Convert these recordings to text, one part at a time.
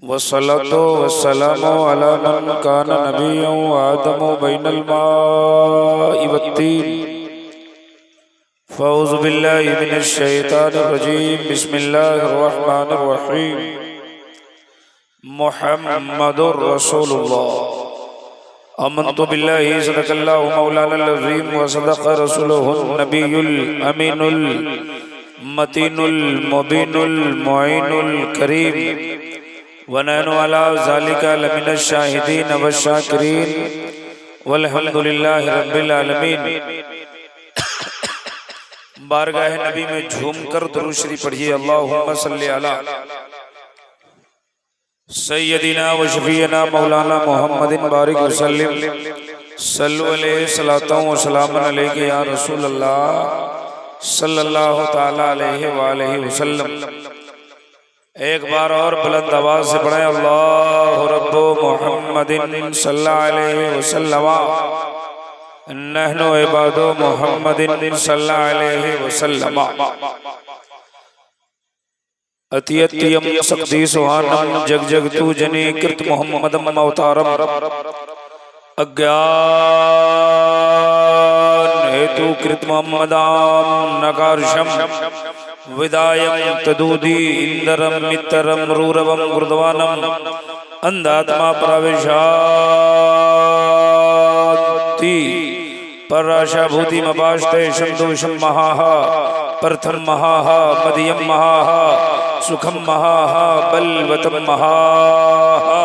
वस्सलातु वस्सलामु अला मन कान नबिय्यन व आदमु बैनल माइ वत्तीन। फ़अऊज़ु बिल्लाहि मिनश शैतानिर रजीम। बिस्मिल्लाहिर रहमानिर रहीम। मुहम्मदुर रसूलुल्लाह। आमन्तु बिल्लाहि सदक़ल्लाहु मौलानल अज़ीम व सदक़ रसूलुहुन नबियुल अमीनुल मतीनुल मुबीनुल मुईनुल करीम व नहनु अला ज़ालिका लमिनश शाहिदीन वश्शाकिरीन वल्हम्दुलिल्लाहि रब्बिल आलमीन। बारगाह नबी में झूम कर दुरूद शरीफ पढ़िए। अल्लाहुम्मा सल्ली अला सय्यदिना व शफीना मौलाना मुहम्मदिन बारिक वसल्लिम। सल्लु अलैहि सलातन व सलामन अलैहि या रसूल अल्लाह सल्लल्लाहु ताला अलैहि व आलिहि वसल्लम। एक बार और बुलंद आवाज से पढ़ें, अल्लाहु रब्बु मुहम्मदिन सल्लल्लाहु अलैहि वसल्लम नहनु इबादु मुहम्मदिन सल्लल्लाहु अलैहि वसल्लम। अतियत्यम सक़दी सुहानम जग जग तू जनी कृत मुहम्मदम अवतारम। अज्ञान हेतु कृत मुहम्मदाम नकारशम विदायम तदूदी इंदरम मित्रम रूरवम गुरुद्वानम अंधात्मा प्रवेशाति पराशा भूति मपाश्ते शंदोषम महाहा प्रथम महाहा मध्यम महाहा सुखम महाहा बलवतम महाहा।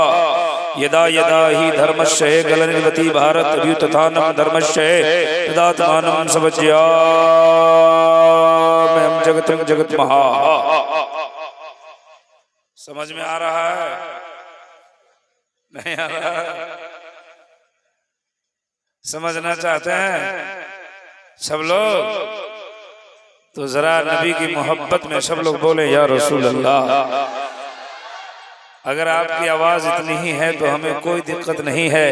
यदा यदा ही धर्मस्य गलनिर्वति भारत व्युत्थानम धर्मस्य तदात्मानं सवज्याम्यहं जगतं जगत महा। समझ में आ रहा है? नहीं आ रहा है? समझना चाहते हैं सब लोग? तो जरा नबी की मोहब्बत में सब लोग बोले या रसूल अल्लाह। अगर आपकी आवाज इतनी ही है तो हमें कोई दिक्कत नहीं है।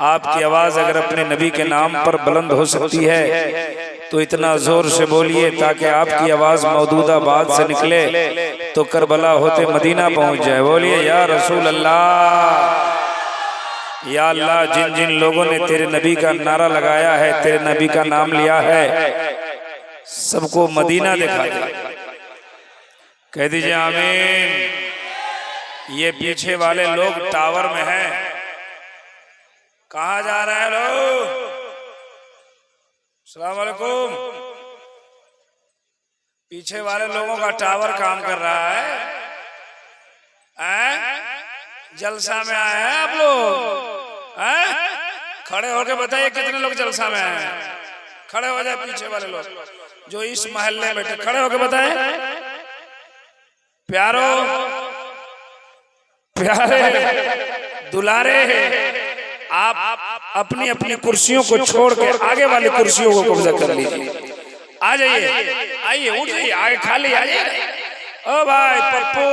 आपकी आवाज अगर अपने नबी के नाम पर बुलंद हो सकती है तो इतना जोर से बोलिए ताकि आपकी आवाज मौदूदाबाद से निकले तो करबला होते मदीना पहुंच जाए। बोलिए या रसूल अल्लाह। या अल्लाह, जिन जिन लोगों ने तेरे नबी का नारा लगाया है, तेरे नबी का नाम लिया है, सबको मदीना दिखा दे। कह दीजिए आमीन। ये पीछे वाले लोग टावर में हैं। कहाँ जा रहे हैं लोग? अस्सलाम वालेकुम। पीछे वाले लोगों का टावर काम कर रहा है। जलसा में आए हैं आप लोग? खड़े होके बताइए कितने लोग जलसा में आए हैं? खड़े हो जाए पीछे वाले लोग जो इस महल्ले में बैठे, खड़े होके बताएं। प्यारो प्यारे दुलारे, आप अपनी अपनी कुर्सियों को छोड़ के आगे वाली कुर्सियों को कब्जा कर लीजिए। आ जाइए, आइए, उठ जाइए, आगे खाली आ जाइए। ओ भाई पप्पू,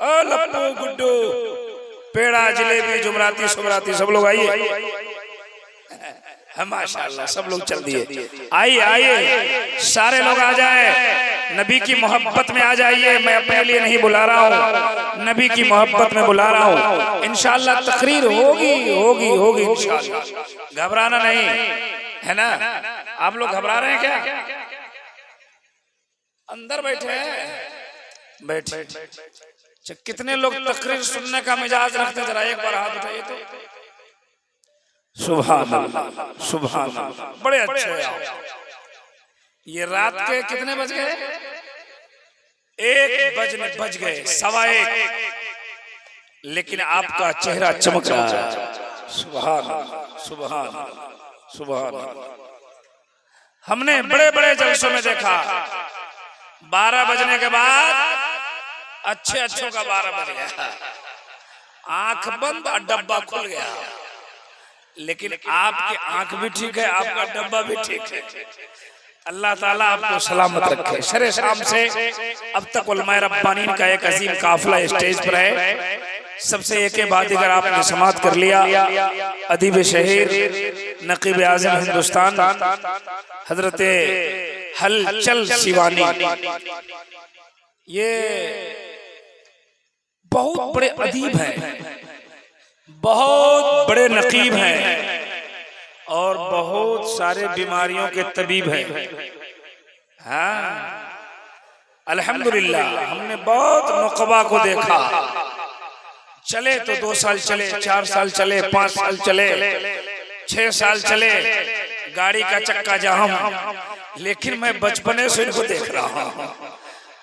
ओ लप्पू, गुड्डू, पेड़ा, जलेबी, जुमराती, सुमराती, सब लोग आइए। माशाअल्लाह, सब लोग चल दिए। आइए आइए, सारे लोग आ जाए। नबी की मोहब्बत में आ जाइए। मैं अपने लिए नहीं बुला रहा हूँ, नबी की मोहब्बत में बुला रहा हूँ। इंशाअल्लाह तकरीर होगी होगी होगी इंशाअल्लाह। घबराना नहीं है ना? आप लोग घबरा रहे हैं क्या? अंदर बैठे हैं, बैठे। कितने लोग तकरीर सुनने का मिजाज रखते हैं? जरा एक बार हाथ उठाइए तो। सुभान अल्लाह, सुभान अल्लाह, बड़े अच्छे हैं। ये रात के कितने बज गए? 1 बजने बज गए, 1:15, लेकिन आपका चेहरा चमक रहा है। सुभान अल्लाह, सुभान अल्लाह, सुभान अल्लाह। हमने बड़े बड़े जलसों में देखा 12 बजने के बाद अच्छे अच्छों का 12 बज गया, आंख बंद और डब्बा खुल गया। लेकिन आपकी आंख भी ठीक है, आपका डब्बा भी ठीक है। अल्लाह ताला आपको सलामत रखे। शरे शाम से अब तक उलमाए रब्बानीन का एक अजीम काफिला स्टेज पर है। सबसे एक बाद अगर आपने समात कर लिया, अदीब शहीर नकीब आज़म हिंदुस्तान हजरत हलचल शिवानी, ये बहुत बड़े अदीब हैं, बहुत बड़े नकीब हैं और बहुत सारे बीमारियों के तबीब हैं। हाँ, अल्हम्दुलिल्लाह हमने बहुत नुकबा को देखा। चले तो 2 साल चले, 4 साल चले, 5 साल चले, 6 साल चले, गाड़ी का चक्का जाम, लेकिन मैं बचपने से इनको देख रहा हूँ।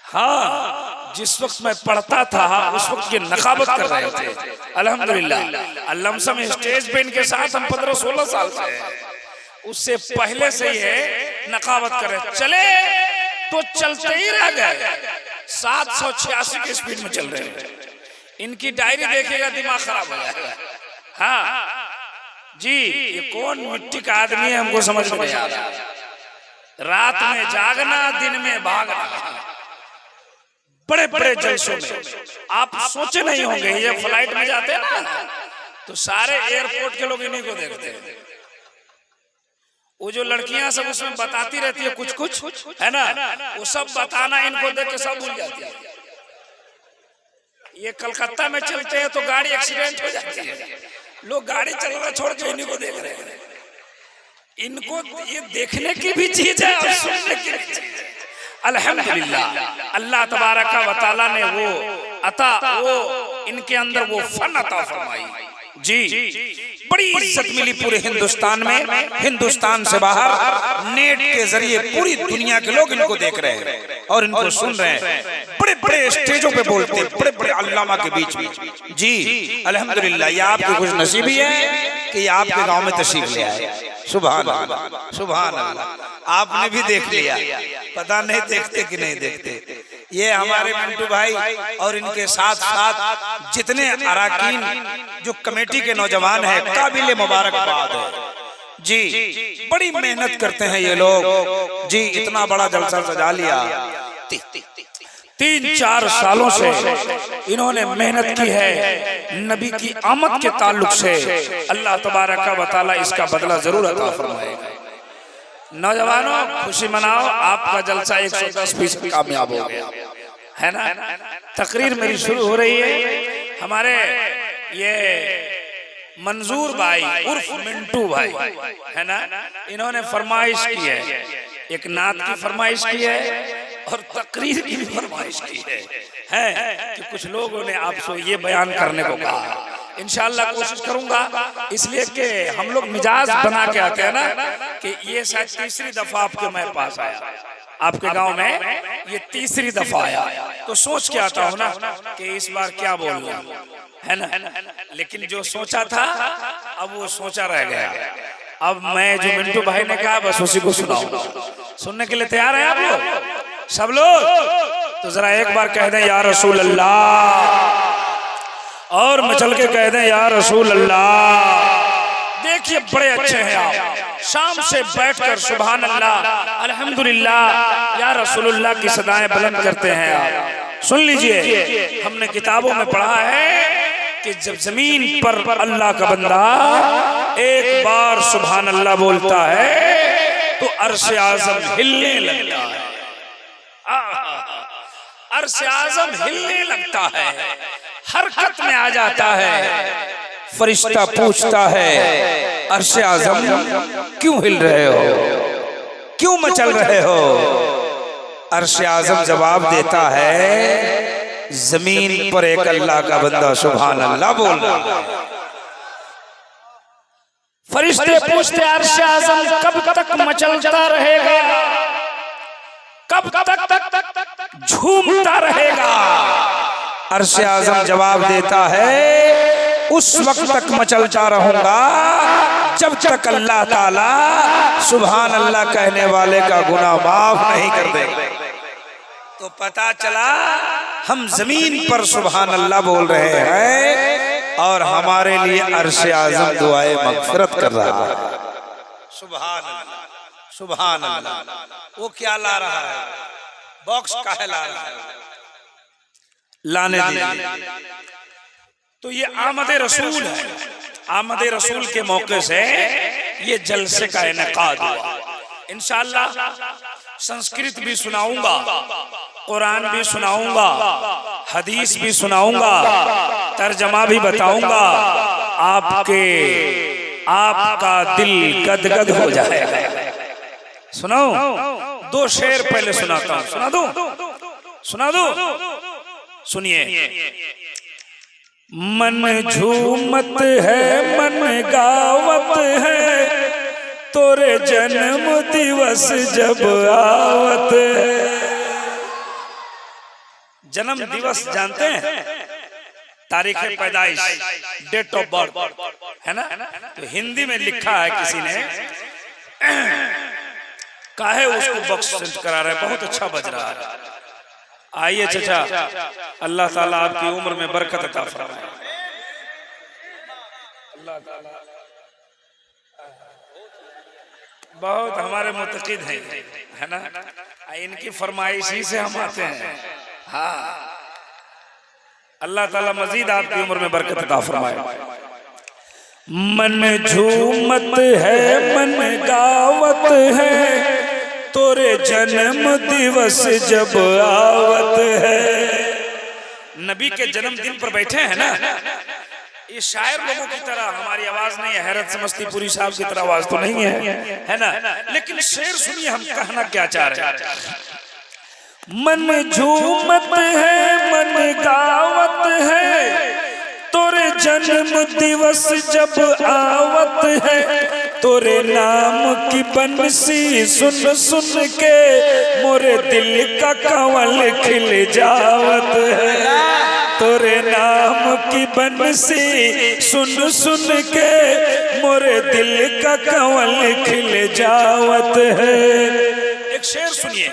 हाँ, जिस वक्त मैं पढ़ता था उस वक्त ये नकाबत कर रहे थे। अल्हम्दुलिल्लाह अल्लमसम स्टेज पे इनके साथ हम 15-16 साल से हैं। उससे पहले से ये नकाबत कर रहे, चले तो चलते ही रह गए, 786 की स्पीड में चल रहे हैं। इनकी डायरी देखेगा दिमाग खराब हो जाएगा। हाँ जी, ये कौन मिट्टी का आदमी है हमको समझ में नहीं आ रहा। रात में जागना, दिन में भागना, बड़े बड़े जलसों में। आप सोचे नहीं होंगे, ये फ्लाइट में जाते हैं ना तो सारे एयरपोर्ट के लोग इन्हीं को देखते हैं। वो जो लड़कियां सब उसमें बताती रहती है कुछ कुछ, है ना, वो सब बताना इनको देख के सब भूल जाती है। ये कलकत्ता में चलते हैं तो गाड़ी एक्सीडेंट हो जाती है, लोग गाड़ी चलना छोड़ के इन्हीं को देख रहे हैं। इनको ये देखने की भी चीज है और सुनने की भी चीज है। अल्हम्दुलिल्लाह अल्लाह तबारक व तआला ने वो इनके अंदर वो फन अता फरमाई जी। बड़ी इज्जत मिली पूरे हिंदुस्तान में, हिंदुस्तान से बाहर नेट के जरिए पूरी दुनिया के लोग इनको देख रहे हैं और इनको सुन रहे हैं। बड़े बड़े स्टेजों पे बोलते, बड़े बड़े अल्लामा के बीच में जी। अल्हम्दुलिल्लाह ये आपकी खुश नसीबी है कि आपके गांव में तशरीफ ले आए। सुभान अल्लाह, सुभान अल्लाह। आपने भी देख लिया, पता नहीं देखते कि नहीं देखते। ये हमारे मिंटू भाई और इनके साथ साथ जितने अराकीन जो कमेटी के नौजवान हैं, काबिल मुबारकबाद है जी। बड़ी मेहनत करते हैं ये लोग जी। इतना बड़ा जलसा सजा लिया, 3-4 सालों से इन्होंने मेहनत की है नबी की आमद के ताल्लुक से। अल्लाह तबारक व तआला इसका बदला जरूर अता फरमाएगा। नौजवानों खुशी मनाओ, आपका जलसा 110% कामयाब हो गया है ना। तकरीर मेरी शुरू हो रही है। हमारे ये मंजूर भाई उर्फ मिंटू भाई है ना, इन्होंने फरमाइश की है, एक नात की फरमाइश की है और तकरीर की भी फरमाइश की है कि कुछ लोगों ने आपसे ये बयान करने को कहा। इंशाअल्लाह कोशिश करूंगा, इसलिए कि हम लोग मिजाज बना के आते हैं ना कि ये शायद तीसरी दफा आपके मैं पास आया, आपके गांव में ये तीसरी दफा आया, तो सोच के आता हूँ ना कि इस बार क्या बोलना है ना। लेकिन जो सोचा था अब वो सोचा रह गया। अब मैं जो मिंटू भाई ने कहा बस उसी को सुनाऊंगा। सुनने के लिए तैयार है आप लोग सब लोग? तो जरा एक बार कह दें या रसूल अल्लाह, और मचल के कह दें या रसूल अल्लाह। देखिए बड़े अच्छे हैं आप, शाम से बैठकर सुभान अल्लाह अल्हम्दुलिल्लाह या रसूलुल्लाह की सदाएं बुलंद करते हैं आप। सुन लीजिए, हमने किताबों में पढ़ा है कि जब जमीन पर अल्लाह का बंदा एक बार सुभान अल्लाह बोलता है तो अर्श आज़म हिलने लगता है। अर्श आज़म हिलने लगता है, हरकत में आ जाता है। फरिश्ता पूछता है अर्श आज़म क्यों हिल रहे हो, क्यों मचल रहे हो? अर्श आज़म जवाब देता है जमीन पर एक अल्लाह का बंदा सुभान अल्लाह बोल रहा है। फरिश्ते पूछते अर्श आज़म कब तक मचलता रहेगा, कब तक झूमता रहेगा? अर्श आज़म जवाब देता है उस वक्त तक मचलता रहूंगा जब तक अल्लाह ताला सुभान अल्लाह कहने वाले का गुनाह माफ नहीं कर देगा। तो पता चला हम जमीन पर सुभान अल्लाह बोल रहे हैं और हमारे लिए अर्श आज़म दुआए मगफिरत कर रहा है। सुभान अल्लाह, सुभान अल्लाह। वो क्या ला रहा है, बॉक्स काहे ला रहा है, लाने दीजिए। तो ये आमद रसूल है, आमद रसूल के मौके से ये जलसे का इनेकाद हुआ। इंशाअल्लाह संस्कृत भी सुनाऊंगा, कुरान भी सुनाऊंगा, हदीस भी सुनाऊंगा, तर्जमा भी बताऊंगा। आपका दिल गदगद हो जाएगा। सुनाओ, 2 शेर पहले सुनाता हूं। सुना दो। सुनिए। मन झूमत है, मन गावत है, तोरे जन्म दिवस जब आवत है। जन्म दिवस जानते हैं? तारीख पैदाइश, डेट ऑफ बर्थ, है ना? तो हिंदी में लिखा है किसी ने, काहे उसको बख्श करा रहे, बहुत अच्छा बज रहा है। आइए चाचा, अल्लाह ताला आपकी उम्र में बरकत अता फरमाए। अल्लाह ताला बहुत हमारे मुतक़िद हैं, है ना? इनकी फरमाइश ही से हम आते हैं। हाँ, अल्लाह ताला मजीद आपकी उम्र में बरकत अता फरमाए। मन झूमत है, मन गावत है, तोरे जन्म दिवस जब आवत है। नबी के जन्मदिन पर बैठे हैं ना, ये शायर लोगों की तरह हमारी आवाज नहीं है, हैरत समस्तीपुरी साहब की तरह आवाज तो नहीं है ना? लेकिन शेर सुनिए हम कहना क्या चाह रहे हैं। मन झूमत है, मन गावत है, तोरे जन्म दिवस जब आवत है, तोरे नाम की बंसी सुन सुन के मोरे दिल का कंवल खिल जावत है। तोरे नाम की बंसी सुन सुन के मोरे दिल का कंवल खिल जावत है। एक शेर सुनिए।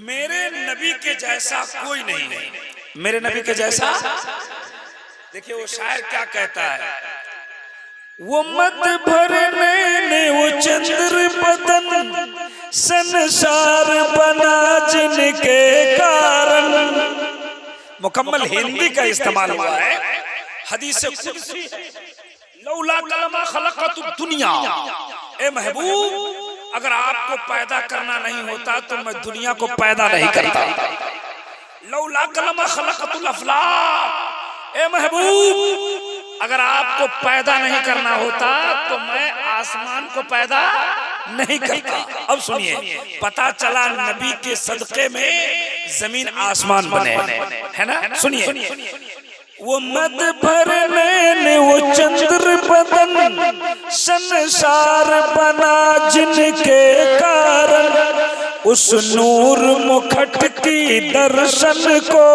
मेरे नबी के जैसा कोई नहीं है, मेरे नबी के जैसा। देखिए वो शायर क्या कहता है। वो मत भरने वो चंद्र बदन, संसार बना जिनके कारण। मुकम्मल हिंदी का इस्तेमाल हुआ है। हदीस कुदसी, लौला कलमा खलक़तु दुनिया, ए महबूब अगर आपको पैदा करना नहीं होता तो मैं दुनिया को पैदा नहीं करता। लौला कलमा खलक़तुल अफ़लाक, ए महबूब अगर आपको पैदा नहीं करना होता तो मैं आसमान को पैदा नहीं करता। अब सुनिए, पता चला नबी के सदक़े में जमीन आसमान बने, है ना? सुनिए। वो मद भरने वो चंद्र बदन, संसार बना जिनके कारण, उस नूर मुखट की दर्शन को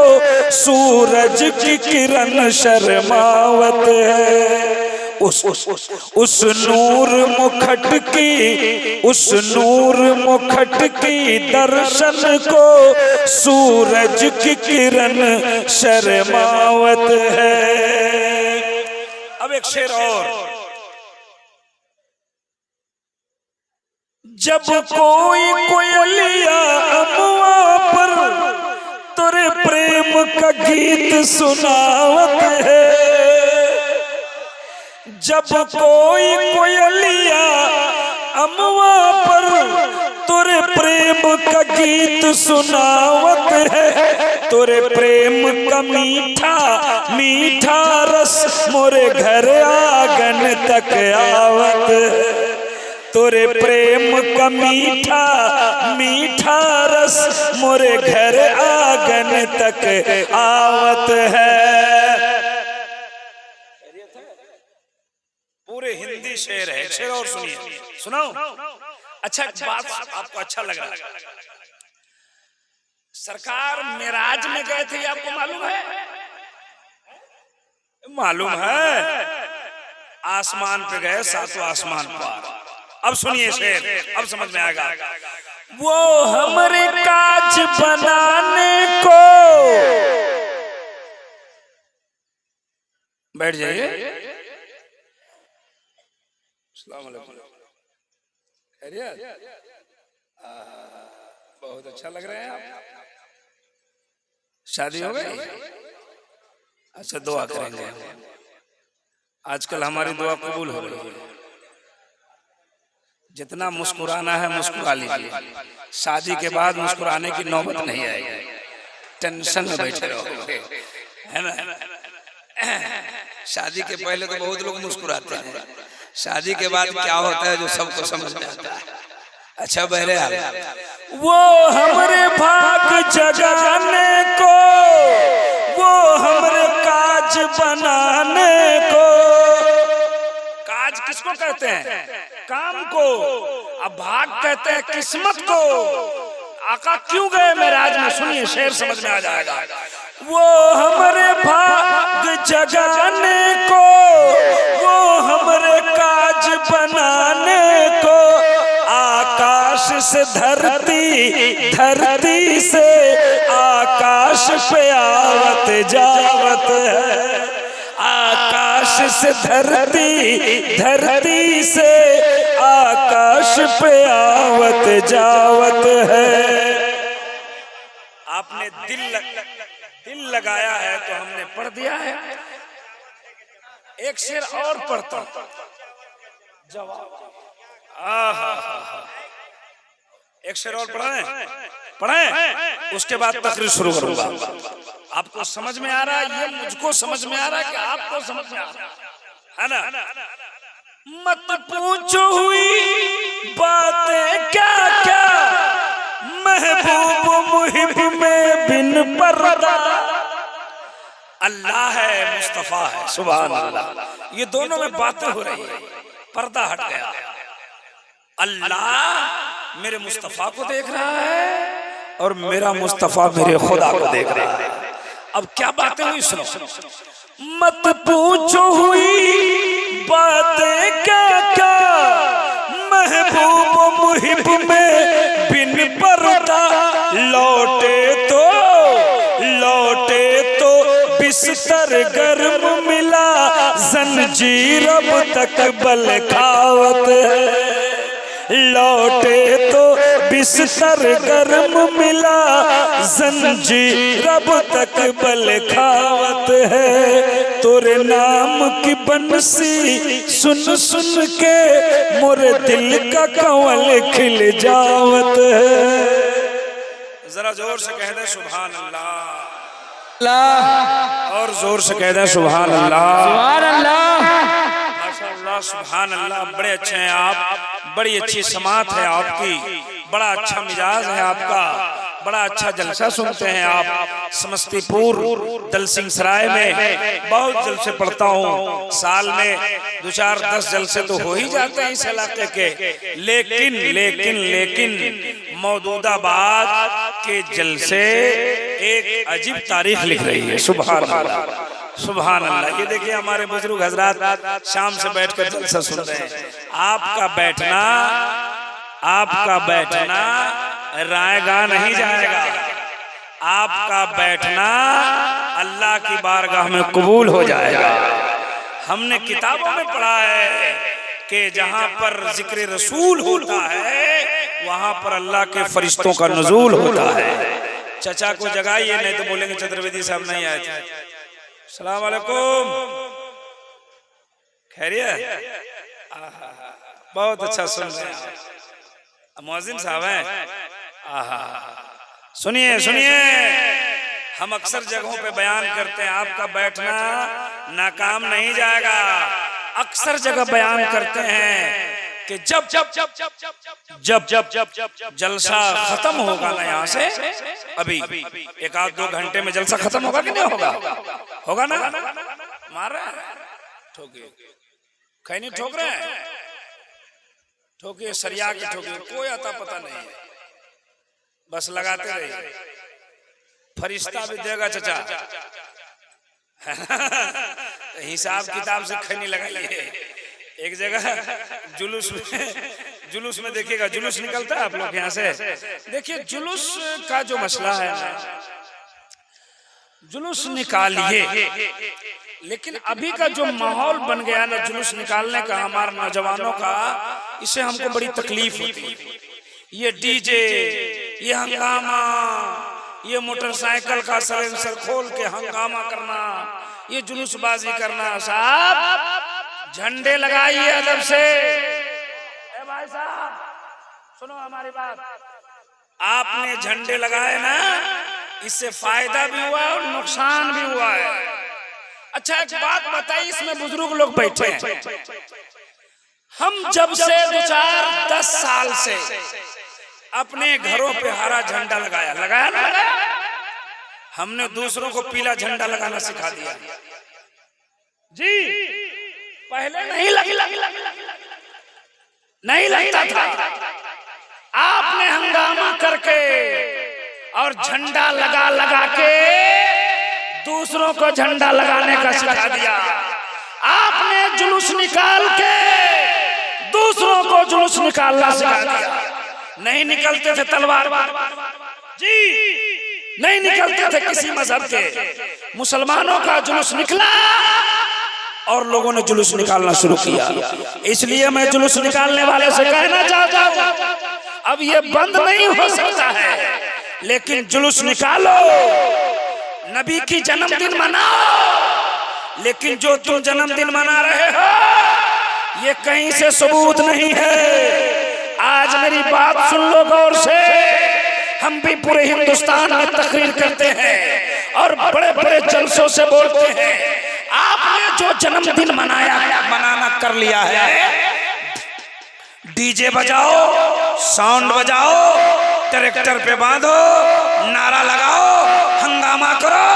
सूरज की किरण शर्मावत है। उस नूर मुखट की, उस नूर मुखट की दर्शन को सूरज की किरण शर्मावत है। अब एक शेर और। जब कोई कोयलिया अमवा पर तोरे प्रेम का गीत सुनावत है। जब कोई कोयलिया अमवा पर तोरे प्रेम का गीत सुनावत है, तोरे प्रेम का मीठा मीठा रस मोरे घर आंगन तक आवत है। तोरे प्रेम का मीठा मीठा रस मोरे घर आंगन तक आवत है। पूरे हिंदी शेर है। शेर और सुनिए, सुनाओ। अच्छा बात आपको अच्छा लगा। सरकार मेराज में गए थे, आपको मालूम है? मालूम है, आसमान पे गए, सातों आसमान पर। अब सुनिए शेर, अब समझ में आएगा। वो हमरे काज बनाने को, बैठ जाइए। खैरियत? बहुत अच्छा लग रहे हैं आप। शादी हो गई? अच्छा, दुआ करेंगे। आजकल हमारी दुआ कबूल हो रही है। जितना मुस्कुराना है मुस्कुरा लीजिए, शादी के बाद मुस्कुराने की नौबत नहीं आएगी, टेंशन में बैठे रहोगे, है ना। शादी के पहले तो बहुत लोग मुस्कुराते हैं, शादी के बाद क्या होता है जो सबको समझ में आता है। अच्छा बहरहाल, वो हमरे भाग जगाने को, वो हमरे काज बनाने को। काज किसको कहते हैं? काम को। अब भाग कहते हैं किस्मत को। आका क्यों गए मेराज में? सुनिए, शेर समझ में आ जाएगा। वो हमरे भाग जगाने को, वो हमरे काज बनाने को। आकाश से धरती, धरती से आकाश पे आवत जावत है। आकाश से धरती, धरती से आकाश पे आवत जावत है। आपने दिल लगाया है तो हमने पढ़ दिया है। एक शेर और पढ़ता जवाब। एक शेर और पढ़ें, उसके बाद तकरीर शुरू करूंगा। आपको समझ में आ रहा है? ये मुझको समझ में आ रहा है कि आपको समझ में आ रहा है ना? मत पूछो हुई बातें क्या क्या, महबूब मुहिब में बिन पर्दा। अल्लाह है, मुस्तफा है, सुभान अल्लाह। ये दोनों में बातें हो रही है, पर्दा हट गया। अल्लाह मेरे मुस्तफा को देख रहा है और मेरा मुस्तफा मेरे खुदा को देख रहा है। अब क्या बातें हुई सुनो। मत पूछो हुई बातें क्या क्या, महबूब मुहिब में बिन पर्दा। लौटे तो बिस्तर गर्म मिला, जंजीर अब तक बल खावत है। लौटे तो बिस्तर गर्म मिला, जंजीर अब तक बल खावत है। तोरे नाम की बंसी सुन सुन के मोरे दिल का कंवल खिल जावत है। जरा जोर से कह दे सुभान अल्लाह, और जोर से कह दे सुभान अल्लाह, सुभान अल्लाह, माशाअल्लाह, सुभान अल्लाह। बड़े अच्छे हैं आप, बड़ी अच्छी समात है आपकी, बड़ा अच्छा मिजाज है आपका, बड़ा अच्छा जलसा सुनते हैं आप। समस्तीपुर दलसिंह सराय में बहुत जलसे पढ़ता हूँ, साल में 2-4-10 जलसे तो हो ही जाते हैं इस इलाके के। लेकिन मौजूदाबाद के जलसे एक अजीब तारीख लिख रही है। सुभान अल्लाह, सुभान अल्लाह। ये देखिए हमारे बुजुर्ग हजरात शाम से बैठकर जलसा सुन रहे हैं। आपका बैठना रायगा नहीं जाएगा, आपका बैठना अल्लाह की बारगाह में कबूल हो जाएगा। हमने किताबों में पढ़ा है कि जहाँ पर जिक्र रसूल होता है वहाँ पर अल्लाह के फरिश्तों का नुज़ूल होता है। चचा को जगाइए, नहीं तो बोलेंगे चतुर्वेदी साहब नहीं आए थे। सलाम अलैकुम, खैरियत? बहुत अच्छा सुन रहे हैं, मुअज्जिन साहब हैं। सुनिए, हम अक्सर जगहों पे बयान करते हैं आपका बैठना नाकाम नहीं जाएगा। अक्सर जगह बयान करते हैं कि जब जलसा खत्म होगा ना यहाँ से, अभी 1-2 घंटे में जलसा खत्म होगा कि नहीं होगा? होगा ना? मार रहे हैं, ठोकिए, खैनी ठोक रहे हैं, ठोकिए, सरिया के ठोकिए, कोई आता पता नहीं है, बस लगाते रहिए, फरिश्ता भी देगा चचा। हिसाब किताब से खैनी लगाइए। एक जगह जुलूस में देखिएगा, जुलूस निकलता है आप लोग यहाँ से, देखिए जुलूस का जो मसला है ना, जुलूस निकालिए, लेकिन अभी का जो माहौल बन गया ना जुलूस निकालने का हमारे नौजवानों का, इससे हमको बड़ी तकलीफ होती है। ये डीजे, ये हंगामा, ये मोटरसाइकिल का साइलेंसर खोल के हंगामा करना, ये जुलूसबाजी करना। साहब झंडे लगाइए अदब से, ए भाई साहब सुनो हमारी बात, आपने झंडे लगाए ना, इससे फायदा भी हुआ और नुकसान भी हुआ है। अच्छा एक बात बताइए, इसमें बुजुर्ग लोग बैठे हैं, हम जब से 2-4-10 साल से अपने घरों पे हरा झंडा लगाया ना, हमने दूसरों को पीला झंडा लगाना सिखा दिया जी। पहले नहीं लगता था, आपने हंगामा करके और झंडा लगा के दूसरों को झंडा लगाने का सिखा दिया। आपने जुलूस निकाल के दूसरों को जुलूस निकालना सिखा दिया। नहीं निकलते थे तलवार जी, नहीं निकलते थे किसी मजहब के, मुसलमानों का जुलूस निकला और लोगों ने जुलूस निकालना शुरू किया। इसलिए मैं जुलूस निकालने वाले से कहना चाहता हूं, अब ये बंद नहीं हो सकता है, लेकिन जुलूस निकालो, नबी की जन्मदिन मनाओ। लेकिन जो तुम जन्मदिन मना रहे हो ये कहीं से सबूत नहीं है। आज मेरी बात सुन लो गौर से, हम भी पूरे हिंदुस्तान में तकरीर करते हैं और बड़े बड़े जलसों से बोलते हैं। आपने जो जन्मदिन मनाना कर लिया है, डीजे बजाओ, साउंड बजाओ, ट्रैक्टर पे बांधो, नारा लगाओ, हंगामा करो।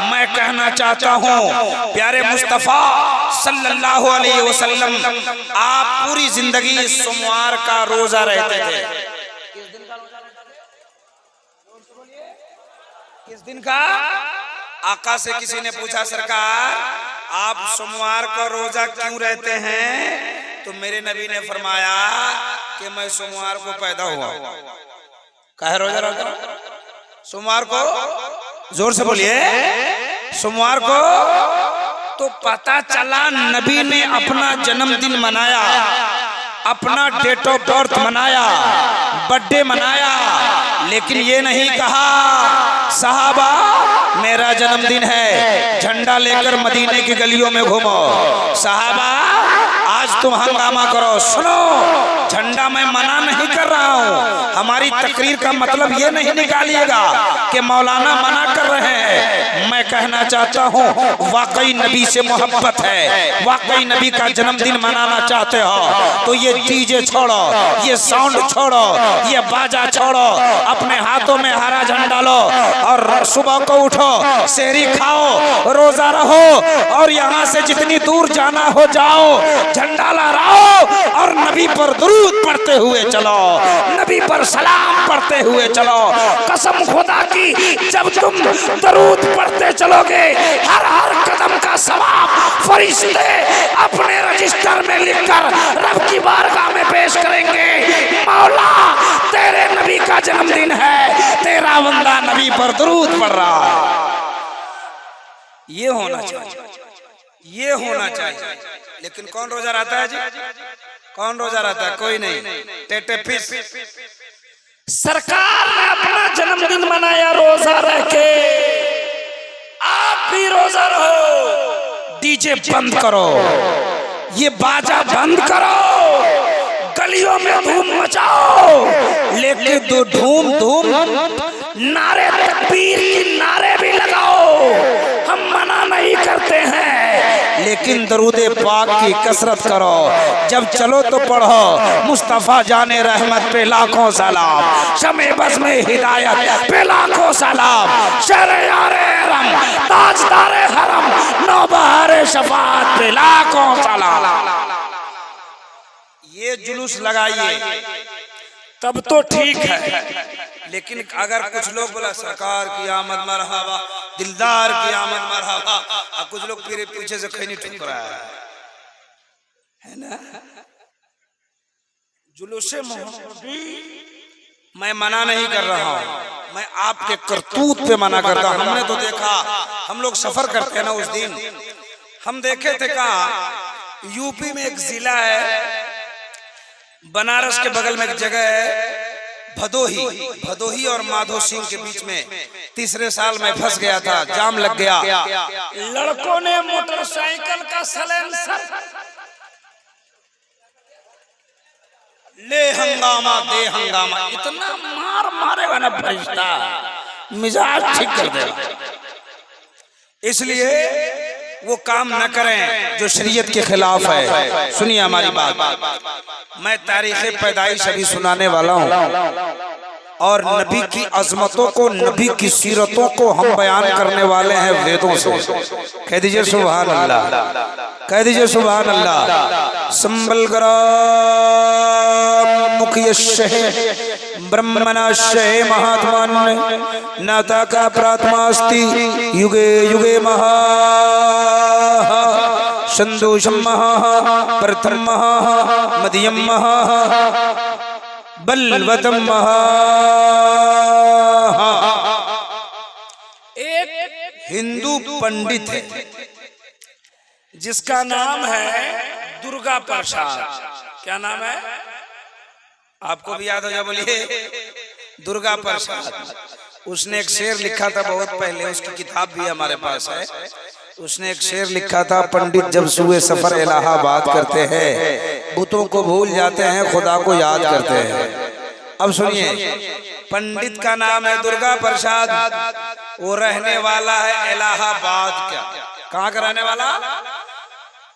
मैं कहना चाहता हूँ प्यारे मुस्तफा सल्लल्लाहु अलैहि वसल्लम, आप पूरी जिंदगी सोमवार का रोजा रहते थे। किस दिन का? आका से किसी ने पूछा, सरकार आप सोमवार का रोजा क्यों रहते हैं? तो मेरे नबी ने फरमाया कि मैं सोमवार को पैदा हुआ। काहे रोजा रखता हूं? सोमवार को, जोर से बोलिए, सोमवार को। तो पता चला नबी ने अपना जन्मदिन मनाया, अपना डेट ऑफ बर्थ मनाया, बर्थडे मनाया, लेकिन ये नहीं कहा साहबा मेरा जन्मदिन है, झंडा लेकर मदीने की गलियों में घूमो। साहबा आज तुम हंगामा करो। सुनो, झंडा मैं मना नहीं कर रहा हूँ, हमारी तकरीर का मतलब ये नहीं निकालिएगा कि मौलाना मना कर रहे हैं। मैं कहना चाहता हूँ वाकई नबी से मोहब्बत है, वाकई नबी का जन्मदिन मनाना चाहते हो तो ये डीजे छोड़ो, ये साउंड छोड़ो, ये बाजा छोड़ो, अपने हाथों में हरा झंडा लो और सुबह को उठो, सेहरी खाओ, रोजा रहो और यहाँ से जितनी दूर जाना हो जाओ, झंडा लहराओ और नबी पर दुरूद पढ़ते हुए चलो, नबी पर सलाम पढ़ते हुए चलो। कसम खुदा की, जब तुम दुरूद पढ़ते चलोगे हर हर कदम का सवाब फरिश्ते अपने रजिस्टर में लिखकर रब की बारगाह में पेश करेंगे। मौला तेरे नबी का जन्मदिन है, तेरा बंदा नबी पर दुरूद पढ़ रहा है। ये होना चाहिए, ये होना चाहिए। लेकिन कौन रोजा रहता है जी? कौन रोजा रहता है? कोई नहीं। टेटे फिस। सरकार ने अपना जन्मदिन मनाया रोजा रह के, आप भी रोजा रहो। डीजे बंद करो, ये बाजा बंद करो, गलियों में धूम मचाओ, लेकिन दो धूम नारे तकबीर की नारे भी लगाओ। हम मना नहीं करते हैं, लेकिन दरूदे पाक की कसरत करो। जब चलो तो पढ़ो मुस्तफा जाने रहमत पे लाखों सलाम, शमे बज़ में हिदायत पे लाखों सलाम, शहरे यारे हरम ताजदारे हरम नौबहारे शफाअत पे लाखों सलाम। ये जुलूस लगाइए तब तो ठीक है, लेकिन अगर कुछ लोग बोला सरकार की आमद मरहबा, दिलदार की आमद मरहबा, और कुछ लोग फिर पीछे से खैनी ठुक रहा है ना। जुलूसे मोहब्बती मैं मना नहीं कर रहा हूँ, मैं आपके करतूत पे मना करता हूँ। हमने तो देखा, हम लोग सफर करते हैं ना, उस दिन हम देखे थे कहाँ, यूपी में एक जिला है, बनारस के बगल में एक जगह है भदोही, भदोही और माधो सिंह के बीच में तीसरे साल में फंस गया था, जाम लग गया। लड़कों ने मोटरसाइकिल का साइलेंसर ले हंगामा दे हंगामा, इतना मार मारेगा ना फरिश्ता, मिजाज ठीक कर देगा। इसलिए वो काम न करें जो शरीयत के खिलाफ है। सुनिए हमारी बात, मैं तारीख पैदाइश अभी सुनाने वाला हूँ और नबी की अजमतों को, नबी की सीरतों को हम बयान करने वाले हैं वेदों से। कह दीजिए सुभान अल्लाह, कह दीजिए सुभान अल्लाह। संबल मुखिय ब्रह्मणाशय महात्मा नाता का प्रात्मास्ति युगे युगे महा संदोषम महा प्रथम महा मध्यम महा बलवतम महा। एक हिंदू पंडित है जिसका नाम है दुर्गा प्रसाद। क्या नाम है? आपको भी याद हो जाए, बोलिए। दुर्गा प्रसाद। उसने एक शेर लिखा था बहुत पहले, उसकी किताब भी हमारे पास है। उसने एक शेर लिखा था, पंडित जब सुबह सफर इलाहाबाद करते हैं, बुतों को भूल जाते हैं, खुदा को याद करते हैं। अब सुनिए, पंडित का नाम है दुर्गा प्रसाद, वो रहने वाला है इलाहाबाद का। कहाँ का रहने वाला?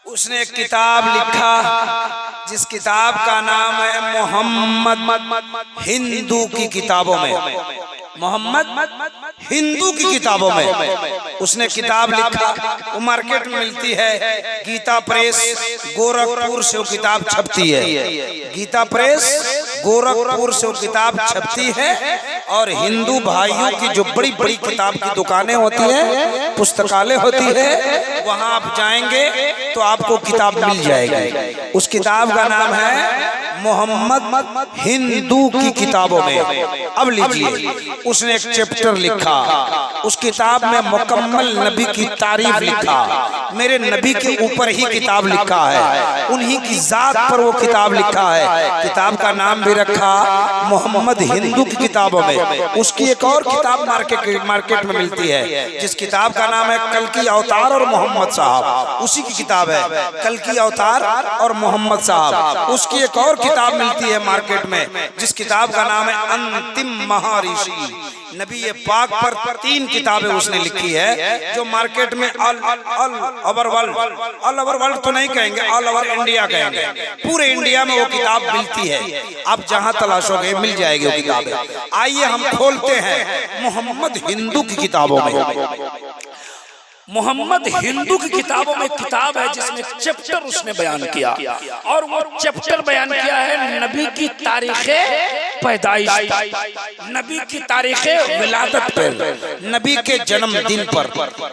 उसने एक किताब लिखा जिस किताब का नाम है मोहम्मद हिंदू की किताबों में, मोहम्मद हिंदू की किताबों में उसने किताब लिखा। वो मार्केट में मिलती है, गीता प्रेस गोरखपुर से वो किताब छपती है। गीता प्रेस गोरखपुर से वो किताब छपती है और हिंदू भाइयों की जो बड़ी बड़ी किताब की दुकानें होती है, पुस्तकालय होती है, वहां आप जाएंगे तो आपको किताब मिल जाएगी। उस किताब का नाम है मोहम्मद हिंदू की किताबों में। अब लीजिए, उसने एक चैप्टर लिखा, उस किताब में मुकम्मल नबी की तारीफ लिखा, मेरे नबी के ऊपर ही किताब लिखा है, उन्हीं की जात पर वो किताब लिखा है। किताब का नाम भी रखा मोहम्मद हिंदू की किताबों में। उसकी एक और किताब मार्केट में मिलती है जिस किताब का नाम है कल की अवतार और मोहम्मद साहब। उसी की किताब है कल की अवतार और मोहम्मद साहब। उसकी एक और किताब मिलती है मार्केट में जिस किताब का नाम है अंतिम महाऋषि। नबी पाक पर 3 किताबें उसने लिखी है जो मार्केट में ऑल ओवर वर्ल्ड तो नहीं कहेंगे, ऑल ओवर इंडिया कहेंगे, पूरे इंडिया में वो किताब मिलती है। आप जहां तलाशोगे मिल जाएगी वो किताबें। आइए हम खोलते हैं मोहम्मद हिंदू की किताबों में। मोहम्मद हिंदू की किताबों में किताब है जिसमें चैप्टर उसने बयान किया और वो चैप्टर बयान किया है नबी की तारीखे पैदाइश, नबी की तारीखे विलादत पर, नबी के जन्मदिन पर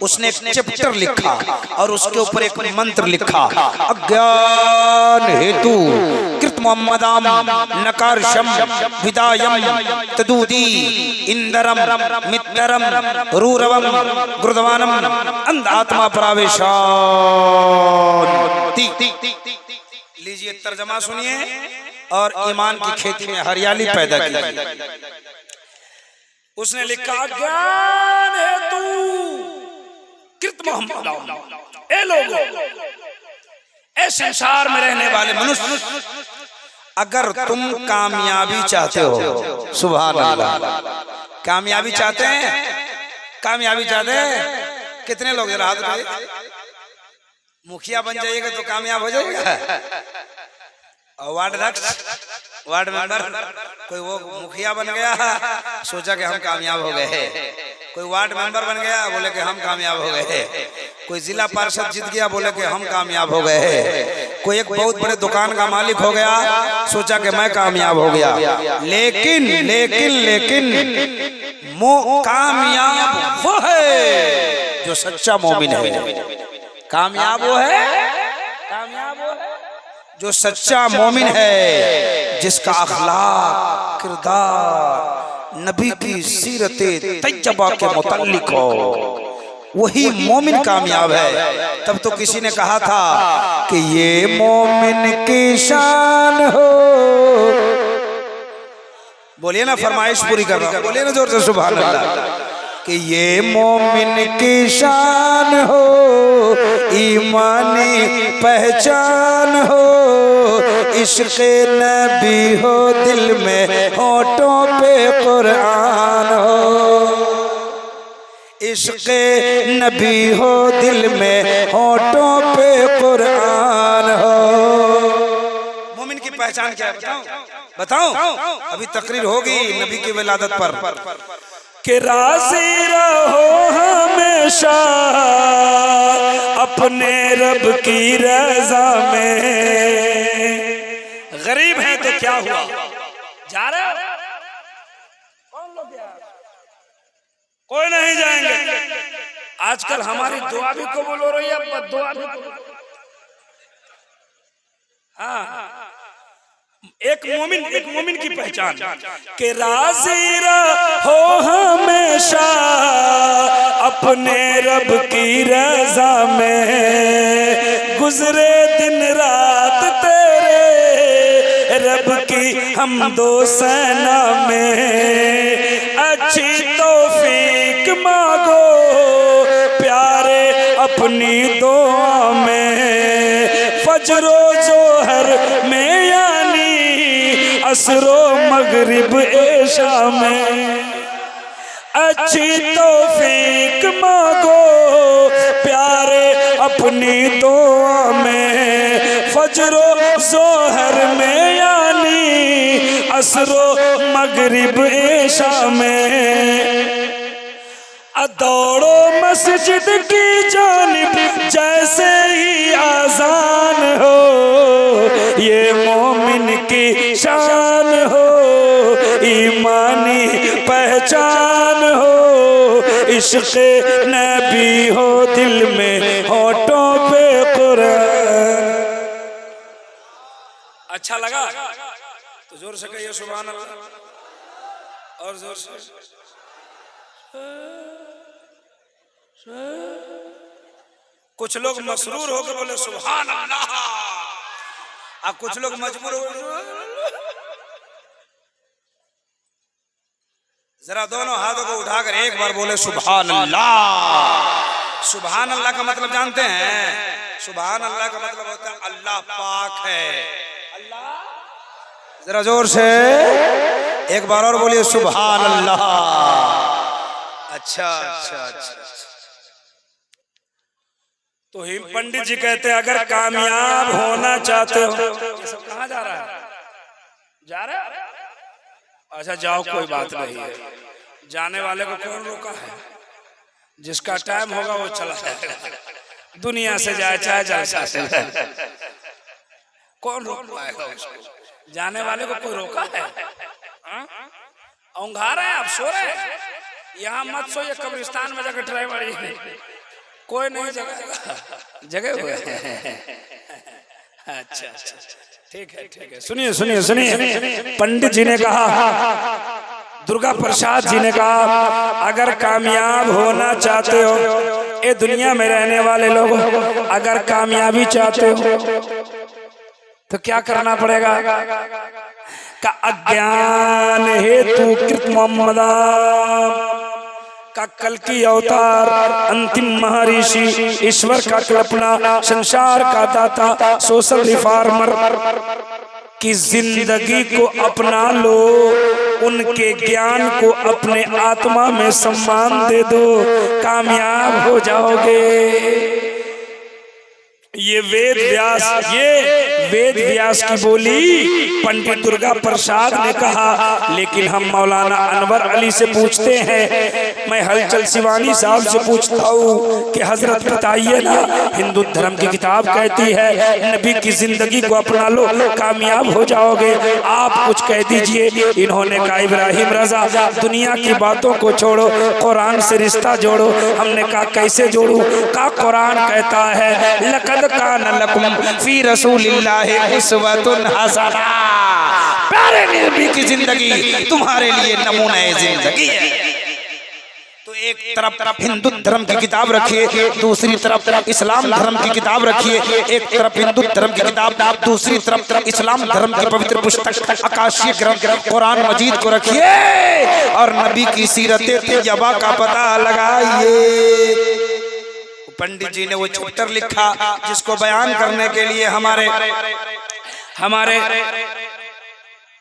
उसने एक चैप्टर लिखा और उसके ऊपर एक मंत्र लिखा, अज्ञान हेतु कृत मोहम्मदाम नकारशम विदायम तदूदी इंदरम मित्रम रूरवम गुरुदवानम अंध आत्मा प्रावेशान। लीजिए तर्जमा सुनिए और ईमान की खेती में हरियाली पैदा की। उसने लिखा, ज्ञान हेतु कृत मोहम्मद, ए लोगों, ए संसार में रहने वाले मनुष्य, अगर तुम कामयाबी चाहते हो, सुभान अल्लाह, कामयाबी चाहते हैं, कामयाबी चाहते हैं, कितने लोग जरा हाथ उठाइए। मुखिया बन जाइएगा तो कामयाब हो जाएगा। और वार्ड अध्यक्ष, वार्ड मेंबर, कोई वो मुखिया बन गया, सोचा कि हम कामयाब हो गए। कोई वार्ड मेंबर बन गया, बोले कि हम कामयाब हो गए। कोई जिला पार्षद जीत गया, बोले कि हम कामयाब हो गए। कोई एक बहुत बड़े दुकान का मालिक हो गया, सोचा कि मैं कामयाब हो गया। लेकिन लेकिन लेकिन कामयाब वो है जो सच्चा मोमिन है। कामयाब वो है, कामयाब वो है जो सच्चा मोमिन है, जिसका अखलाक किरदार नबी की सीरते तैयबा के मुतल्लिक हो, वही मोमिन कामयाब है। तब तो किसी ने कहा था कि ये मोमिन की शान हो। बोलिए ना, फरमाइश पूरी कर रहा हूं, बोलिए ना जोर से सुभान अल्लाह। कि ये मोमिन की शान हो, ईमानी पहचान हो, इश्क़ नबी हो दिल में, होठों पे कुरान हो। इश्क़ नबी हो दिल में, होठों पे कुरान हो। मोमिन की पहचान क्या है बताऊं? अभी तकरीर होगी नबी की विलादत पर। कि राज़ी रहो हमेशा अपने रब की रज़ा में। गरीब है तो क्या हुआ, जा रहे हो? कोई नहीं जाएंगे। आजकल हमारी दुआ भी कबूल हो रही है, बद्दुआ भी कबूल। हाँ, एक मोमिन की पहचान कि राज़ी रहो हमेशा अपने रब की रज़ा में। गुजरे दिन रात तेरे रब की हमदो सना में। अच्छी तौफीक मांगो प्यारे अपनी दुआ में। फजरो जोहर में यानी असरो मगरिब एशा में। अच्छी तौफीक मांगो प्यारे अपनी दुआ में। फजरो जोहर में यानी असरो मगरिब एशा में। दौड़ो मस्जिद की जानिब जैसे ही आज़ान हो। ये मोमिन की शान हो, ईमानी पहचान हो। इश्क़ नबी हो दिल में, होठों पे कुरान। अच्छा लगा तो जोर से कहिए सुभान अल्लाह, और जोर से। कुछ लोग मसरूर होकर बोले सुभान अल्लाह, और कुछ लोग मजबूर हो। जरा दोनों हाथों को उठाकर एक बार बोले सुभान अल्लाह। सुभान अल्लाह का मतलब जानते हैं? सुभान अल्लाह का मतलब होता है अल्लाह पाक है। जरा जोर से एक बार और बोलिए सुभान अल्लाह। अच्छा अच्छा अच्छा। तो हिम पंडित जी कहते हैं अगर कामयाब होना चाहते हो। ये सब कहाँ जा रहा है? जा रहा है? अच्छा जाओ, कोई बात नहीं है। जाने वाले को कौन रोका है? जिसका टाइम होगा वो चला जाएगा। दुनिया से जाए चाहे जलसा से जाए, कौन रोक पाएगा उसको? जाने वाले को कोई रोका है? औंघा रहे हैं आप, सो रहे हैं? यहाँ मत सोइए, कब्रिस्तान में जाकर ट्राई मारिए, कोई नहीं जगह हुए। अच्छा अच्छा ठीक है। सुनिए सुनिए सुनिए, पंडित जी ने कहा, दुर्गा प्रसाद जी ने कहा अगर कामयाब होना चाहते हो, ये दुनिया में रहने वाले लोग अगर कामयाबी चाहते हो तो क्या करना पड़ेगा? का अज्ञान हेतु कृत मोहम्मद का कल की अवतार, अंतिम महर्षि, ईश्वर का कल्पना, संसार का दाता, सोशल रिफॉर्मर की जिंदगी को अपना लो। उनके ज्ञान को अपने आत्मा में सम्मान दे दो, कामयाब हो जाओगे। ये वेद व्यास की बोली पंडित दुर्गा प्रसाद ने कहा। लेकिन हम मौलाना अनवर अली से पूछते हैं, मैं हलचल शिवानी साहब से पूछता हूँ कि हजरत बताइए ना, हिंदू धर्म की किताब कहती है नबी की जिंदगी को अपना लो, कामयाब हो जाओगे। आप कुछ कह दीजिए। इन्होंने कहा इब्राहिम रजा, दुनिया की बातों को छोड़ो, कुरान से रिश्ता जोड़ो। हमने कहा कैसे जोड़ू? का कुरान कहता है लक़द कान लकुम फी रसूलिल्लाहि उस्वतुन हसना, प्यारे नबी की जिंदगी तुम्हारे लिए नमूना जिंदगी है। तो एक तरफ हिंदू धर्म की किताब रखिए, दूसरी तरफ इस्लाम धर्म की किताब रखिए। एक तरफ हिंदू धर्म की किताब, दूसरी तरफ इस्लाम धर्म की पवित्र पुस्तक आकाशीय ग्रंथ कुरान मजीद को रखिए और नबी की सीरत तैयबा का पता लगाइए। पंडित जी ने वो चैप्टर लिखा जिसको बयान करने के लिए हमारे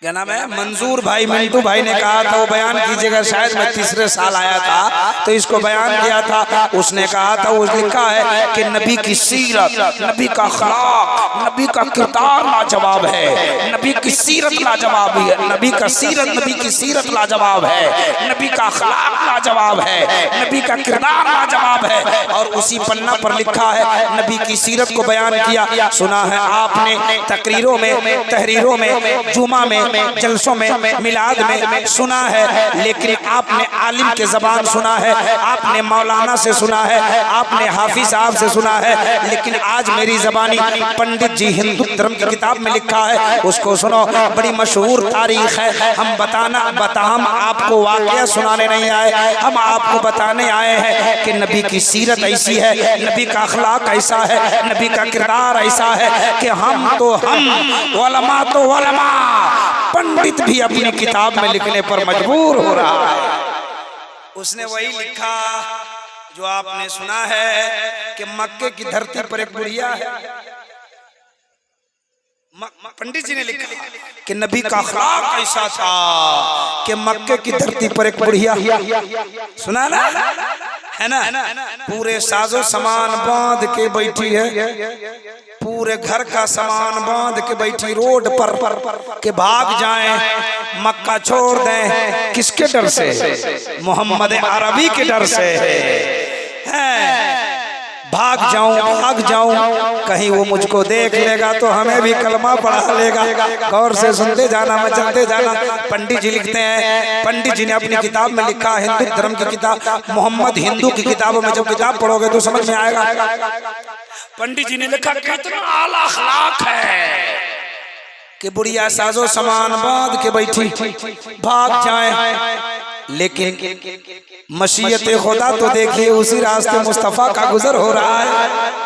क्या नाम है, मंजूर भाई, मिंटू भाई ने कहा था वो बयान कीजिएगा। शायद मैं तीसरे साल आया था तो इसको बयान किया था। उसने कहा था, वो लिखा है कि नबी की सीरत, नबी का अखलाक, नबी का किरदार लाजवाब है। नबी की सीरत लाजवाब है, नबी का सीरत, नबी की सीरत लाजवाब है, नबी का अखलाक लाजवाब है, नबी का किरदार लाजवाब है। और उसी पन्ना पर लिखा है, नबी की सीरत को बयान किया। सुना है आपने तकरीरों में, तहरीरों में, जुमा में, जलसों में, मिलाद में सुना है, लेकिन आपने आलिम के जबान सुना है, आपने मौलाना से सुना है, आपने हाफिज साहब से सुना है, लेकिन आज मेरी जबानी पंडित जी हिंदू धर्म की किताब में लिखा है, उसको सुनो। बड़ी मशहूर तारीख है। हम आपको वाकया सुनाने नहीं आए, हम आपको बताने आए हैं कि नबी की सीरत ऐसी है, नबी का अखलाक ऐसा है, नबी का किरदार ऐसा है कि हम उलमा तो उलमा, पंडित भी अपनी किताब में लिखने पर मजबूर हो रहा है। उसने वही लिखा जो आपने सुना है कि मक्के की धरती पर एक बुढ़िया है। पंडित जी ने लिखा कि नबी का अखलाक ऐसा था कि मक्के की धरती पर एक बुढ़िया, सुना ना, है ना, पूरे साजो सामान बांध के बैठी है, पूरे घर का सामान बांध के बैठी रोड पर के भाग जाएं, मक्का छोड़ दें। किसके डर से? मोहम्मद अरबी के डर से है। भाग जाऊं, कहीं वो मुझको देख लेगा तो हमें भी कलमा पढ़ा लेगा। गौर से सुनते जाना, मचलते जाना। पंडित जी लिखते हैं, पंडित जी ने अपनी किताब में लिखा, हिंदू धर्म की किताब, मोहम्मद हिंदू की किताबों में जब किताब पढ़ोगे तो समझ में आएगा। पंडित जी ने लिखा कितना आला अखलाक है कि बुढ़िया साजो सामान बांध के बैठी, भाग जाए, लेकिन मशीयत खुदा तो देखिए उसी रास्ते मुस्तफा का गुजर हो रहा है।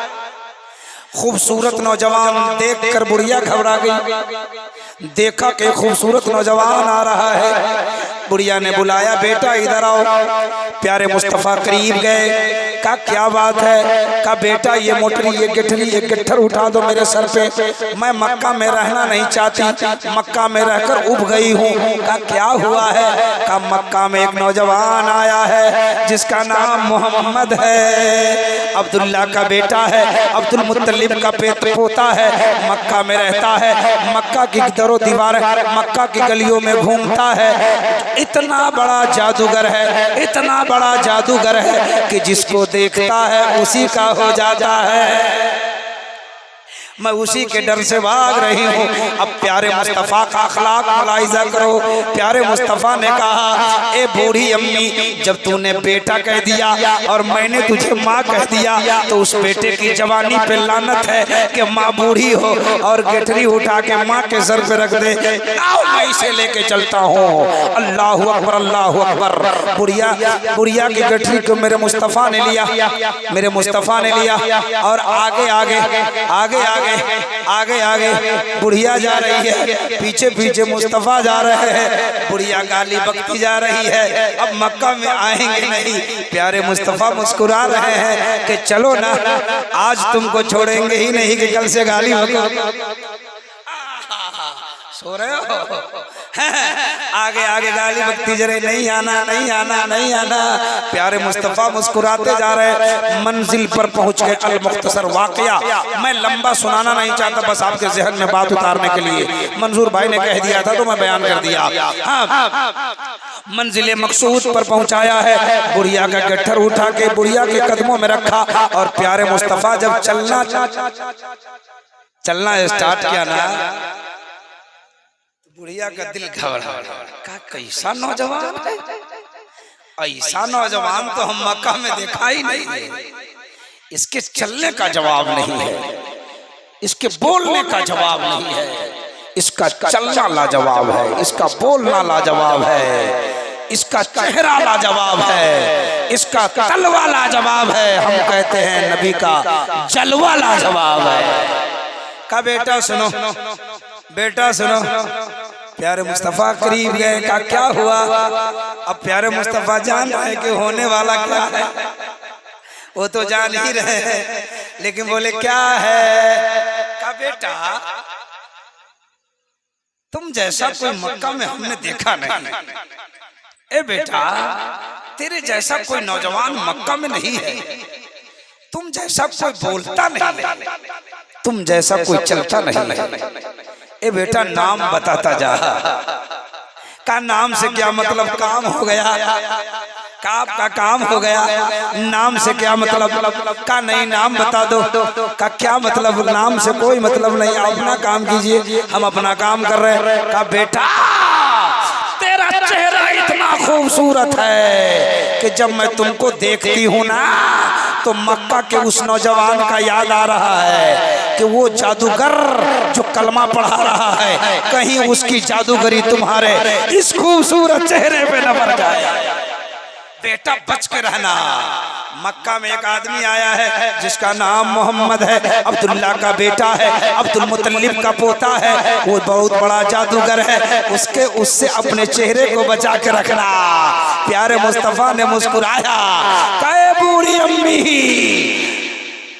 खूबसूरत नौजवान देखकर बुढ़िया घबरा गई। देखा कि खूबसूरत नौजवान आ रहा है। बुढ़िया ने बुलाया, बेटा इधर आओ। प्यारे मुस्तफा करीब गए। का क्या बात है? का बेटा ये मोटरी, ये गिठरी, ये गिट्ठर उठा दो मेरे सर पे। मैं मक्का में रहना नहीं चाहती, मक्का में रहकर उब गई हूँ। का क्या हुआ है? का मक्का में एक नौजवान आया है जिसका नाम मोहम्मद है, अब्दुल्ला का बेटा है, अब्दुल मुत्तलिब का पोता है, मक्का में रहता है, मक्का की दरो दीवार, मक्का की गलियों में घूमता है। इतना बड़ा जादूगर है, इतना बड़ा जादूगर है कि जिसको देखता है उसी का हो जाता है। मैं उसी के डर से भाग रही हूँ। अब प्यारे मुस्तफ़ा का अखलाक मुलाहिजा करो। प्यारे मुस्तफ़ा ने कहा, ए बूढ़ी अम्मी, जब तूने बेटा कह दिया और मैंने तुझे माँ कह दिया तो उस बेटे की जवानी पे लानत है कि माँ बूढ़ी हो और गठरी उठा के माँ के सर पे रख दे। आओ मैं इसे लेके चलता हूँ। अल्लाहु अकबर, अल्लाहु अकबर। बुढ़िया की गठरी को मेरे मुस्तफ़ा ने लिया, मेरे मुस्तफ़ा ने लिया और आगे आगे आगे आगे आगे आगे बुढ़िया जा रही है, पीछे पीछे मुस्तफा जा रहे हैं। बुढ़िया गाली बकती जा रही है, अब मक्का में आएंगे नहीं। प्यारे मुस्तफा मुस्कुरा रहे हैं कि चलो ना, आज तुमको छोड़ेंगे ही नहीं कि कल से गाली सो रहे हो। आगे आगे गाली बकती जा रही, नहीं आना, नहीं आना, नहीं आना। प्यारे मुस्तफा मुस्कुराते जा रहे। मंजिल पर पहुंच गए। अल मुख्तसर वाकया मैं लंबा सुनाना नहीं चाहता, बस आपके जहन में बात उतारने के लिए। मंजूर भाई ने कह दिया था तो मैं बयान कर दिया। हाँ, मंजिल मकसूद पर पहुंचाया है। बुढ़िया का गट्ठर उठा के बुढ़िया के कदमों में रखा और प्यारे मुस्तफा जब चलना स्टार्ट किया ना, बुढ़िया का दिल घबरा। का कैसा नौजवान है, ऐसा नौजवान तो हम मक्का में देखा ही नहीं। इसके चलने का जवाब नहीं है, इसके बोलने का जवाब नहीं है, इसका चलना लाजवाब है, इसका बोलना लाजवाब है। इसका चेहरा लाजवाब है, इसका तलवा लाजवाब है, हम कहते हैं नबी का जलवा लाजवाब है। का बेटा सुनो, बेटा सुनो, प्यारे मुस्तफा करीब गए, का क्या हुआ? अब प्यारे मुस्तफा जान रहे कि होने वाला क्या है, वो तो जान ही रहे हैं, लेकिन बोले क्या है? का बेटा तुम जैसा कोई मक्का में हमने देखा नहीं। ए बेटा तेरे जैसा कोई नौजवान मक्का में नहीं है, तुम जैसा कोई बोलता नहीं, तुम जैसा कोई चलता नहीं। ए बेटा नाम बताता जा। का नाम से क्या मतलब? काम हो गया, काप का काम हो गया। नाम से क्या मतलब? का नहीं नाम बता दो। का क्या मतलब? नाम से कोई मतलब नहीं, आप अपना काम कीजिए, हम अपना काम कर रहे हैं। का बेटा तेरा चेहरा इतना खूबसूरत है कि जब मैं तुमको देखती हूँ ना तो मक्का के उस नौजवान का याद आ रहा है कि वो जादूगर जो कलमा पढ़ा रहा है, कहीं उसकी जादूगरी तुम्हारे इस खूबसूरत चेहरे पे न मर जाए। बेटा बच के रहना। मक्का में एक आदमी आया है जिसका नाम मोहम्मद है, अब्दुल्ला का बेटा है, अब्दुल मुतल्लिब का पोता है, वो बहुत बड़ा जादूगर है, उससे अपने चेहरे को बचा के रखना। प्यारे मुस्तफा ने मुस्कुराया, कहे बूढ़ी अम्मी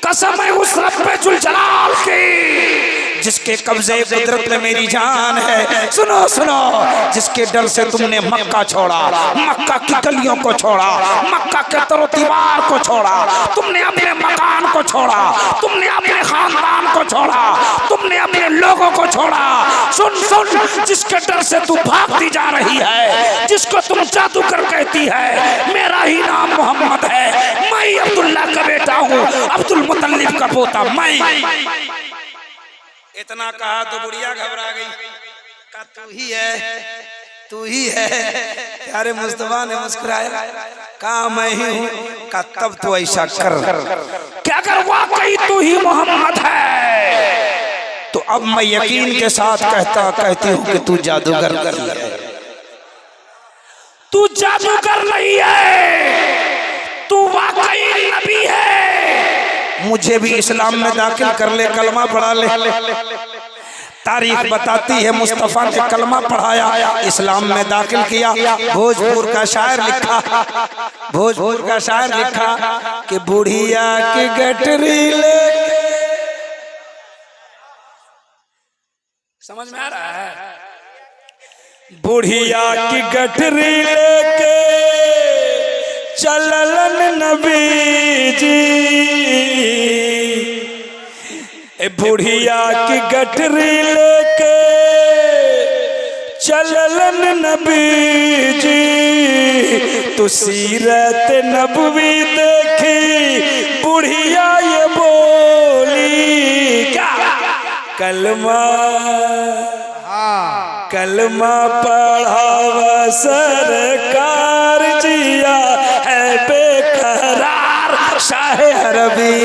कसम है उस रब्बे जुल जलाल की जिसके कब्जे कुदरत में मेरी जान है। सुनो सुनो, जिसके डर से तुमने मक्का छोड़ा, मक्का की गलियों को छोड़ा, मक्का के तरो दीवार को छोड़ा, तुमने अपने मकान को छोड़ा, तुमने अपने खानदान को छोड़ा, तुमने अपने लोगों को छोड़ा। सुन सुन, जिसके डर से तू भागती जा रही है, जिसको तुम जादूगर कहती है, मेरा ही नाम मोहम्मद है, मैं अब्दुल्ला का बेटा हूँ, अब्दुल मुतल्लिब का पोता मैं। इतना कहा तो बुढ़िया घबरा गई, का तू ही है, तू ही है। प्यारे मुस्तफा ने मुस्कुराया, कहा मैं ही हूँ। का तब तो ऐसा कर कि अगर वाकई तू ही मोहम्मद है तो अब मैं यकीन के साथ कहती हूँ कि तू जादूगर नहीं है, तू जादूगर नहीं है, तू वाकई नबी है। मुझे भी इस्लाम में दाखिल कर ले, कलमा पढ़ा ले। तारीख बताती है मुस्तफा ने कलमा पढ़ाया, इस्लाम में दाखिल किया। भोजपुर का शायर लिखा, भोजपुर का शायर लिखा कि बुढ़िया की गठरी लेके, समझ में आ रहा है? बुढ़िया की गठरी लेके चललन नबी जी, बुढ़िया की गठरी लेके चललन नबी जी, तो सीरत नबवी देखी बुढ़िया ये बोली, क्या कलमा कलमा पढ़ावा सरकार जिया है बेकरार शाह अरबी,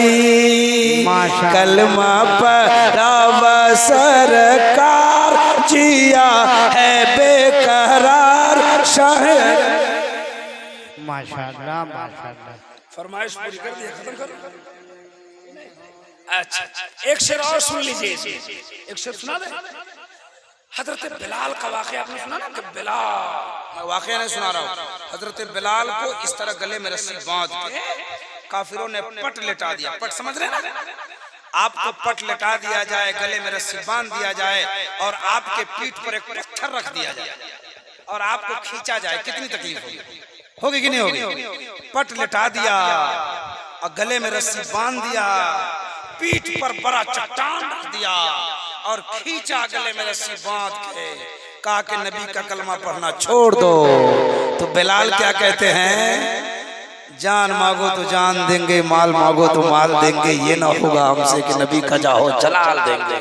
कलमा पढ़ावा सरकार जिया है बेकरार शाह। माशाअल्लाह माशाअल्लाह। फरमाइश पूरी कर दिया, खत्म करो। अच्छा एक शेर और सुन लीजिए, एक शेर सुना दे। हजरत बिलाल का वाक़या आपने सुना ना कि बिलाल, मैं वाक़या नहीं सुना रहा हूँ, हजरत बिलाल को इस तरह गले में रस्सी बांध के काफिरों ने पट लेटा दिया। पट समझ रहे ना? आपको पट लेटा दिया जाए, गले में रस्सी बांध दिया जाए और आपके पीठ पर एक पत्थर रख दिया जाए और आपको खींचा जाए, कितनी तकलीफ होगी कि नहीं होगी? पट लेटा दिया और गले में रस्सी बांध दिया, पीठ पर बड़ा चट्टान रख दिया और खींचा गले में रस्सी बांध के, कहा कि नबी का कलमा पढ़ना छोड़ दो। तो बिलाल क्या कहते हैं? जान मांगो तो जान देंगे, माल मांगो तो माल देंगे, ये ना होगा हमसे कि नबी का जाहो जलाल देंगे।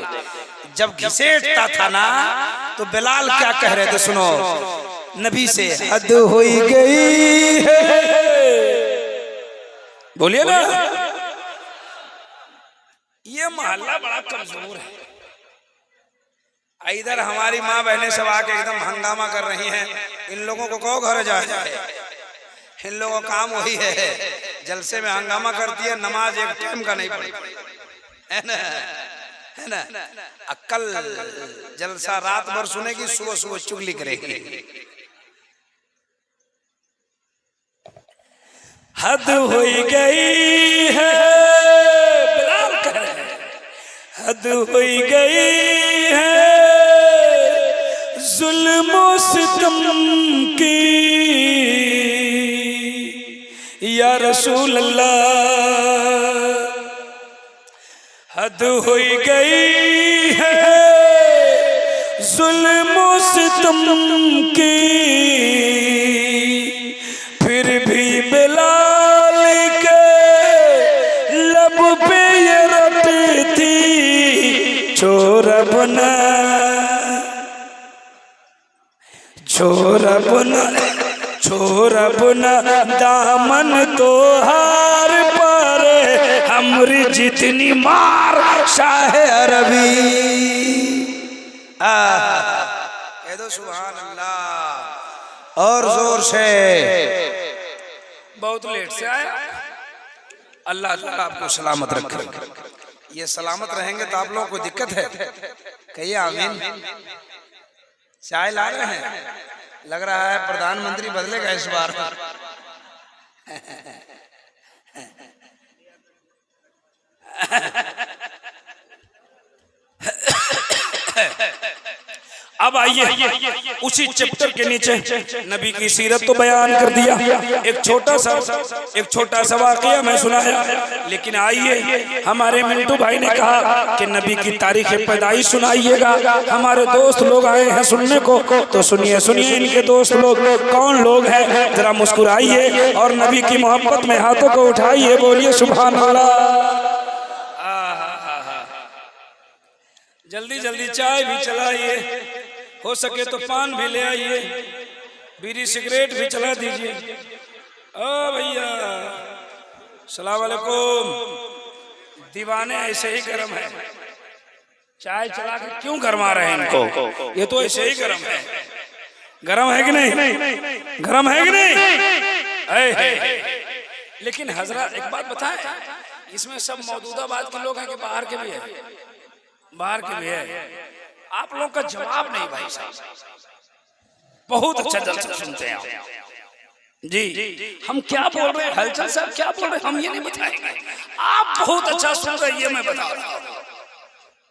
जब घिसेटता था ना तो बिलाल क्या कह रहे थे? सुनो, नबी से हद हुई गई है, बोलिए ना। ये मोहल्ला बड़ा कमजोर है, इधर हमारी माँ बहनें सब आके एकदम हंगामा कर रही हैं इन लोगों को कहो घर जाए। इन लोगों का काम वही है, जलसे में हंगामा करती है, नमाज एक टाइम का नहीं पढ़ती है ना, है ना। अक्कल जलसा रात भर सुनेगी, सुबह सुबह चुगली करेगी। हद हो गई है, बिलाल कह रहे हैं, हद हो गई है जुल्म सितम की या रसूल अल्लाह, हद हो गई है जुल्म सितम की, फिर भी बिलाल के लब पे ये रटती छोरा बना, छोरा बना, छोरा बना दामन तो हार पारे, हमरी जितनी मार शाह अरबी। कह दो सुभान अल्लाह और जोर से। बहुत लेट से आया, अल्लाह ताला आपको सलामत रखे। ये सलामत रहेंगे तो आप लोगों को दिक्कत है, कहिए आमीन। चाय ला रहे हैं, लग रहा है प्रधानमंत्री बदलेगा इस बार। अब आइए उसी चैप्टर के नीचे नबी की सीरत तो बयान कर दिया, एक छोटा सा वाकया मैं सुनाया, लेकिन आइए हमारे मिंटू भाई ने कहा कि नबी की तारीख पैदाइश सुनाइएगा। हमारे दोस्त लोग आए हैं सुनने को, तो सुनिए सुनिए इनके दोस्त लोग कौन लोग हैं, जरा मुस्कुराइए और नबी की मोहब्बत में हाथों को उठाइए, बोलिए सुभान अल्लाह। जल्दी जल्दी चाय भी चलाइए, हो सके तो पान भी ले आइए, बीड़ी सिगरेट भी चला दीजिए। ओ भैया सलाम वालेकुम। दीवाने ऐसे ही गर्म है, चाय चला के क्यों गरमा रहे हैं इनको, ये तो ऐसे ही गर्म है। गर्म है कि नहीं, गर्म है कि नहीं? लेकिन हजरत एक बात बताएं, इसमें सब मौजूदाबाद के लोग हैं कि बाहर के भी है? बाहर के भी है। आप लोग का जवाब नहीं भाई साहब, बहुत अच्छा जलसा सुनते हैं आप जी। हम क्या बोल रहे हैं, हलचल साहब क्या बोल रहे हैं हम ये नहीं बताएंगे, आप बहुत अच्छा सुन रहे हैं ये मैं बता रहा हूँ,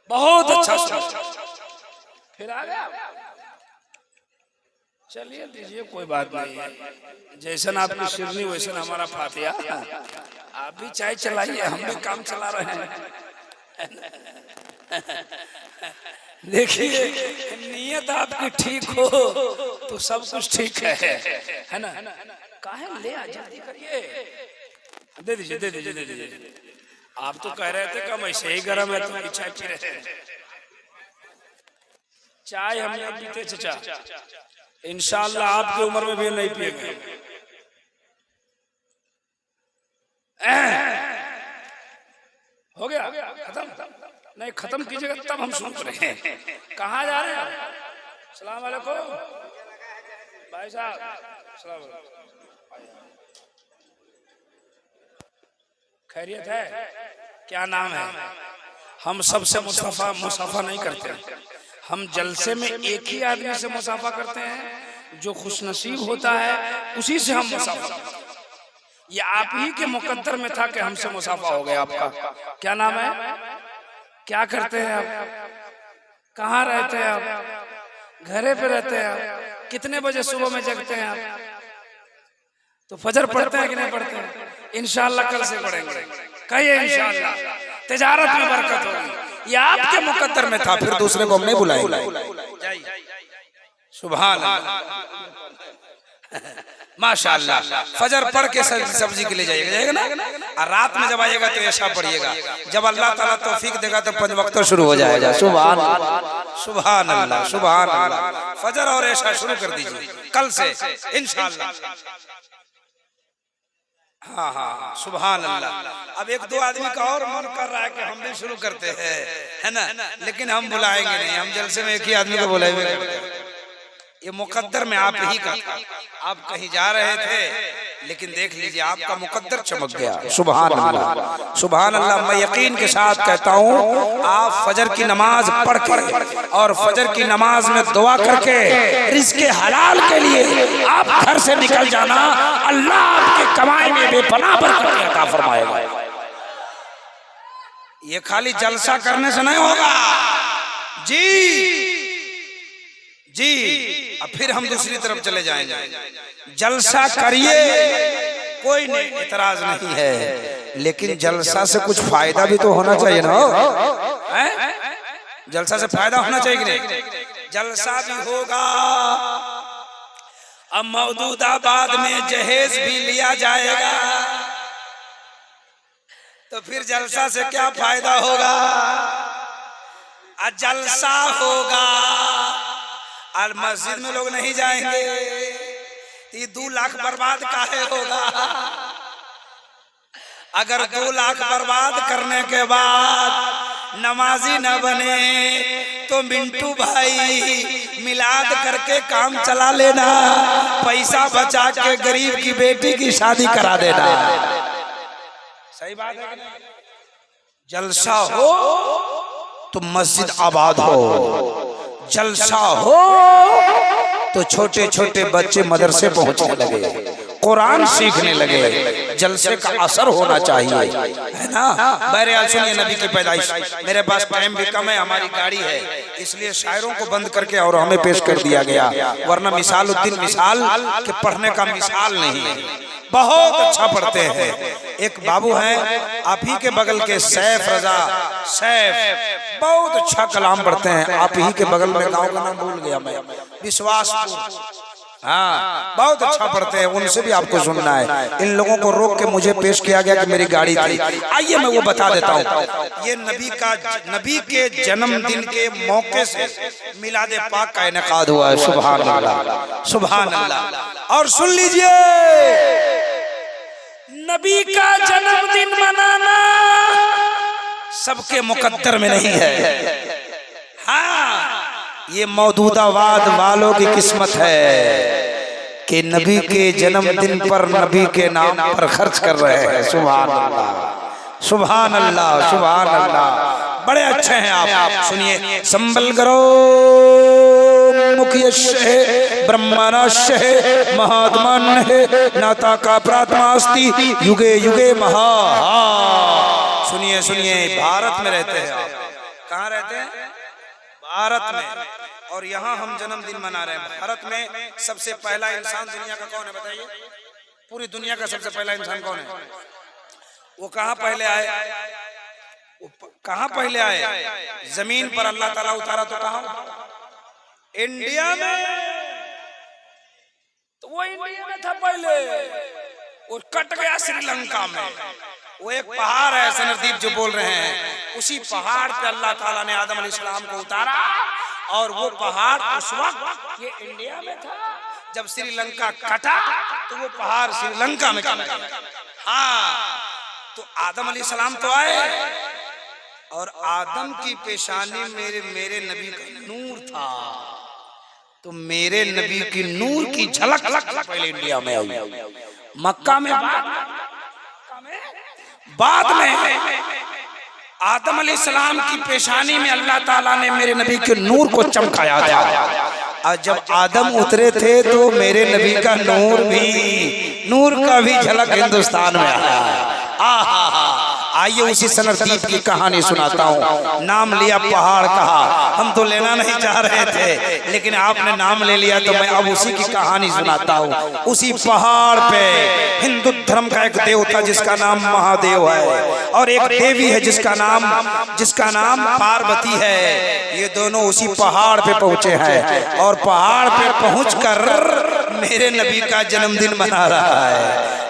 बहुत अच्छा सुन। फिर आ गया, चलिए दीजिए कोई बात नहीं है, जैसन आपकी शिरनी वैसन हमारा फातिहा। आप भी चाय चलाइए, हम भी काम चला रहे हैं। देखिए नियत आपकी ठीक हो तो सब कुछ ठीक है ना। काहे ले आ, जल्दी करिए, दे दीजिए दे दीजिए दे दीजिए। आप तो कह रहे थे कि हम ऐसे ही गर्म है तो चाय पी रहे हैं। चाय हम नहीं पीते चचा, इंशाल्लाह आपकी उम्र में भी नहीं पिएंगे। हो गया खत्म, नहीं खत्म कीजिएगा तब हम सुन रहे हैं। कहाँ जा रहे हैं? सलाम वालेकुम भाई साहब, सलाम खैरियत है? क्या नाम है? हम सबसे मुसाफा नहीं करते, हम जलसे में एक ही आदमी से मुसाफा करते हैं, जो खुशनसीब होता है उसी से हम मुसाफा करते हैं। ये आप ही के मुकद्दर में था कि हमसे मुसाफा हो गया। आपका क्या नाम है? क्या करते हैं आप? कहाँ रहते हैं आप? घरे पे रहते हैं आप? कितने बजे सुबह में जगते हैं आप? तो फजर पढ़ते हैं कि नहीं पढ़ते हैं? इंशाल्लाह कल से पढ़ेंगे, कहिए इंशाल्लाह तिजारत में बरकत होगी। ये आपके मुकद्दर में था, फिर दूसरे को हम नहीं बुलाएंगे। सुभान अल्लाह माशाअल्लाह। फजर पढ़ के सब्जी के लिए जाइएगा ना, और रात में जब आइएगा तो ऐसा पढ़िएगा, जब अल्लाह ताला तौफीक देगा तो 5 वक्त शुरू हो जाएगा। सुभान अल्लाह सुभान अल्लाह सुभान अल्लाह। फजर और ऐसा शुरू कर दीजिए कल से इंशाअल्लाह। हाँ हाँ सुभान अल्लाह। अब 1-2 आदमी का और मन कर रहा है कि हम भी शुरू करते हैं, है ना, लेकिन हम बुलाएंगे नहीं, हम जलसे में एक ही आदमी को बुलाएंगे। ये मुकद्दर में आप ही का था। आप कहीं जा रहे थे लेकिन देख लीजिए आपका मुकद्दर चमक गया। सुभान अल्लाह, सुभान अल्लाह। मैं यकीन के साथ कहता हूँ आप फजर की नमाज पढ़ के और फजर की नमाज में दुआ करके रिज़्क़े हलाल के लिए आप घर से निकल जाना, अल्लाह आपके कमाई में बेपनाह बरकत अता फरमाएगा। ये खाली जलसा करने से नहीं होगा जी जी। अब फिर हम दूसरी तरफ चले जाएंगे। जलसा करिए, कोई नहीं, इतराज नहीं है, लेकिन जलसा से कुछ फायदा भी तो होना चाहिए ना। जलसा से फायदा होना चाहिए कि नहीं? जलसा भी होगा। अब मौदूदाबाद में जहेज भी लिया जाएगा तो फिर जलसा से क्या फायदा होगा? जलसा होगा और मस्जिद में लोग नहीं जाएंगे, ये 2 लाख बर्बाद काहे होगा? अगर 2 लाख बर्बाद करने के बाद नमाजी न बने तो मिंटू भाई मिलाद करके काम चला लेना, पैसा बचा के गरीब की बेटी की शादी करा देना। सही बात है। जलसा हो तो मस्जिद आबाद हो, जलसा हो तो छोटे छोटे बच्चे मदरसे पहुंचने लगे, कुरान सीखने लगे। जलसे का असर होना चाहिए, है ना। बहरहाल सुनिए नबी की पैदाइश। मेरे पास टाइम भी कम है, हमारी गाड़ी है, इसलिए शायरों को बंद करके और हमें पेश कर दिया गया, वरना मिसाल उद्दीन मिसाल के पढ़ने का मिसाल नहीं है। बहुत अच्छा पढ़ते हैं। एक बाबू हैं आप ही के बगल के, सैफ रजा सैफ, बहुत अच्छा कलाम पढ़ते हैं। आप ही के बगल में, गांव का नाम भूल गया मैं, विश्वासपुर। हाँ, बहुत अच्छा पढ़ते हैं, उनसे भी आपको सुनना है। इन लोगों को रोक के मुझे पेश किया गया कि मेरी गाड़ी थी। आइए मैं वो बता देता हूँ। ये नबी के जन्मदिन के मौके से मिलाद पाक का इनेकाद हुआ है। सुभान अल्लाह, सुभान अल्लाह। और सुन लीजिए, नबी का जन्मदिन मनाना सबके मुकद्दर में नहीं है। हाँ, ये मौजूदाबाद वालों की किस्मत है कि नबी के जन्मदिन पर नबी के नाम पर खर्च कर रहे हैं। सुभान अल्लाह, सुभान अल्लाह, सुभान अल्लाह। बड़े अच्छे हैं आप। सुनिए, संबल करो मुखियश है, ब्रह्मणश है, महात्मन है, नाता का प्रात्मास्ति, युगे युगे महा। सुनिए सुनिए, भारत में रहते हैं आप। कहाँ रहते हैं? भारत में। और यहाँ हम जन्मदिन मना रहे हैं। भारत में सबसे पहला इंसान दुनिया का कौन है बताइए? पूरी दुनिया का सबसे पहला इंसान कौन है? वो कहाँ पहले आए? कहाँ पहले आए? जमीन पर अल्लाह ताला उतारा तो कहाँ? इंडिया में। तो वो इंडिया में था पहले, और कट गया श्रीलंका में। वो एक पहाड़ है सनरदीप जो बोल रहे हैं, उसी पहाड़ पे अल्लाह ताला ने आदम अलैहिस्सलाम को उतारा, और वो पहाड़ उस वक्त ये इंडिया में था। जब श्रीलंका कटा तो वो पहाड़ श्रीलंका में चला गया। हाँ, तो आदम अलैहिस्सलाम तो आए, और आदम की पेशानी मेरे नबी का नूर था। तो मेरे नबी की नूर की झलक पहले इंडिया में आई। मक्का में बाद में आदम अलैहिस्सलाम की पेशानी में अल्लाह ताला ने मेरे नबी के नूर को चमकाया था। और जब आदम उतरे थे तो मेरे नबी का नूर का भी झलक हिंदुस्तान में आया। आइए उसी सनरदीप की कहानी सुनाता हूँ। नाम लिया, पहाड़ कहा, हम तो लेना नहीं चाह रहे थे, लेकिन आपने नाम ले लिया तो मैं अब उसी की कहानी सुनाता हूँ। उसी पहाड़ पे हिंदू धर्म का एक देव था जिसका नाम महादेव है, और एक देवी है जिसका नाम पार्वती है। ये दोनों उसी पहाड़ पे पहुंचे हैं, और पहाड़ पे पहुंचकर मेरे नबी का जन्मदिन मना रहा है,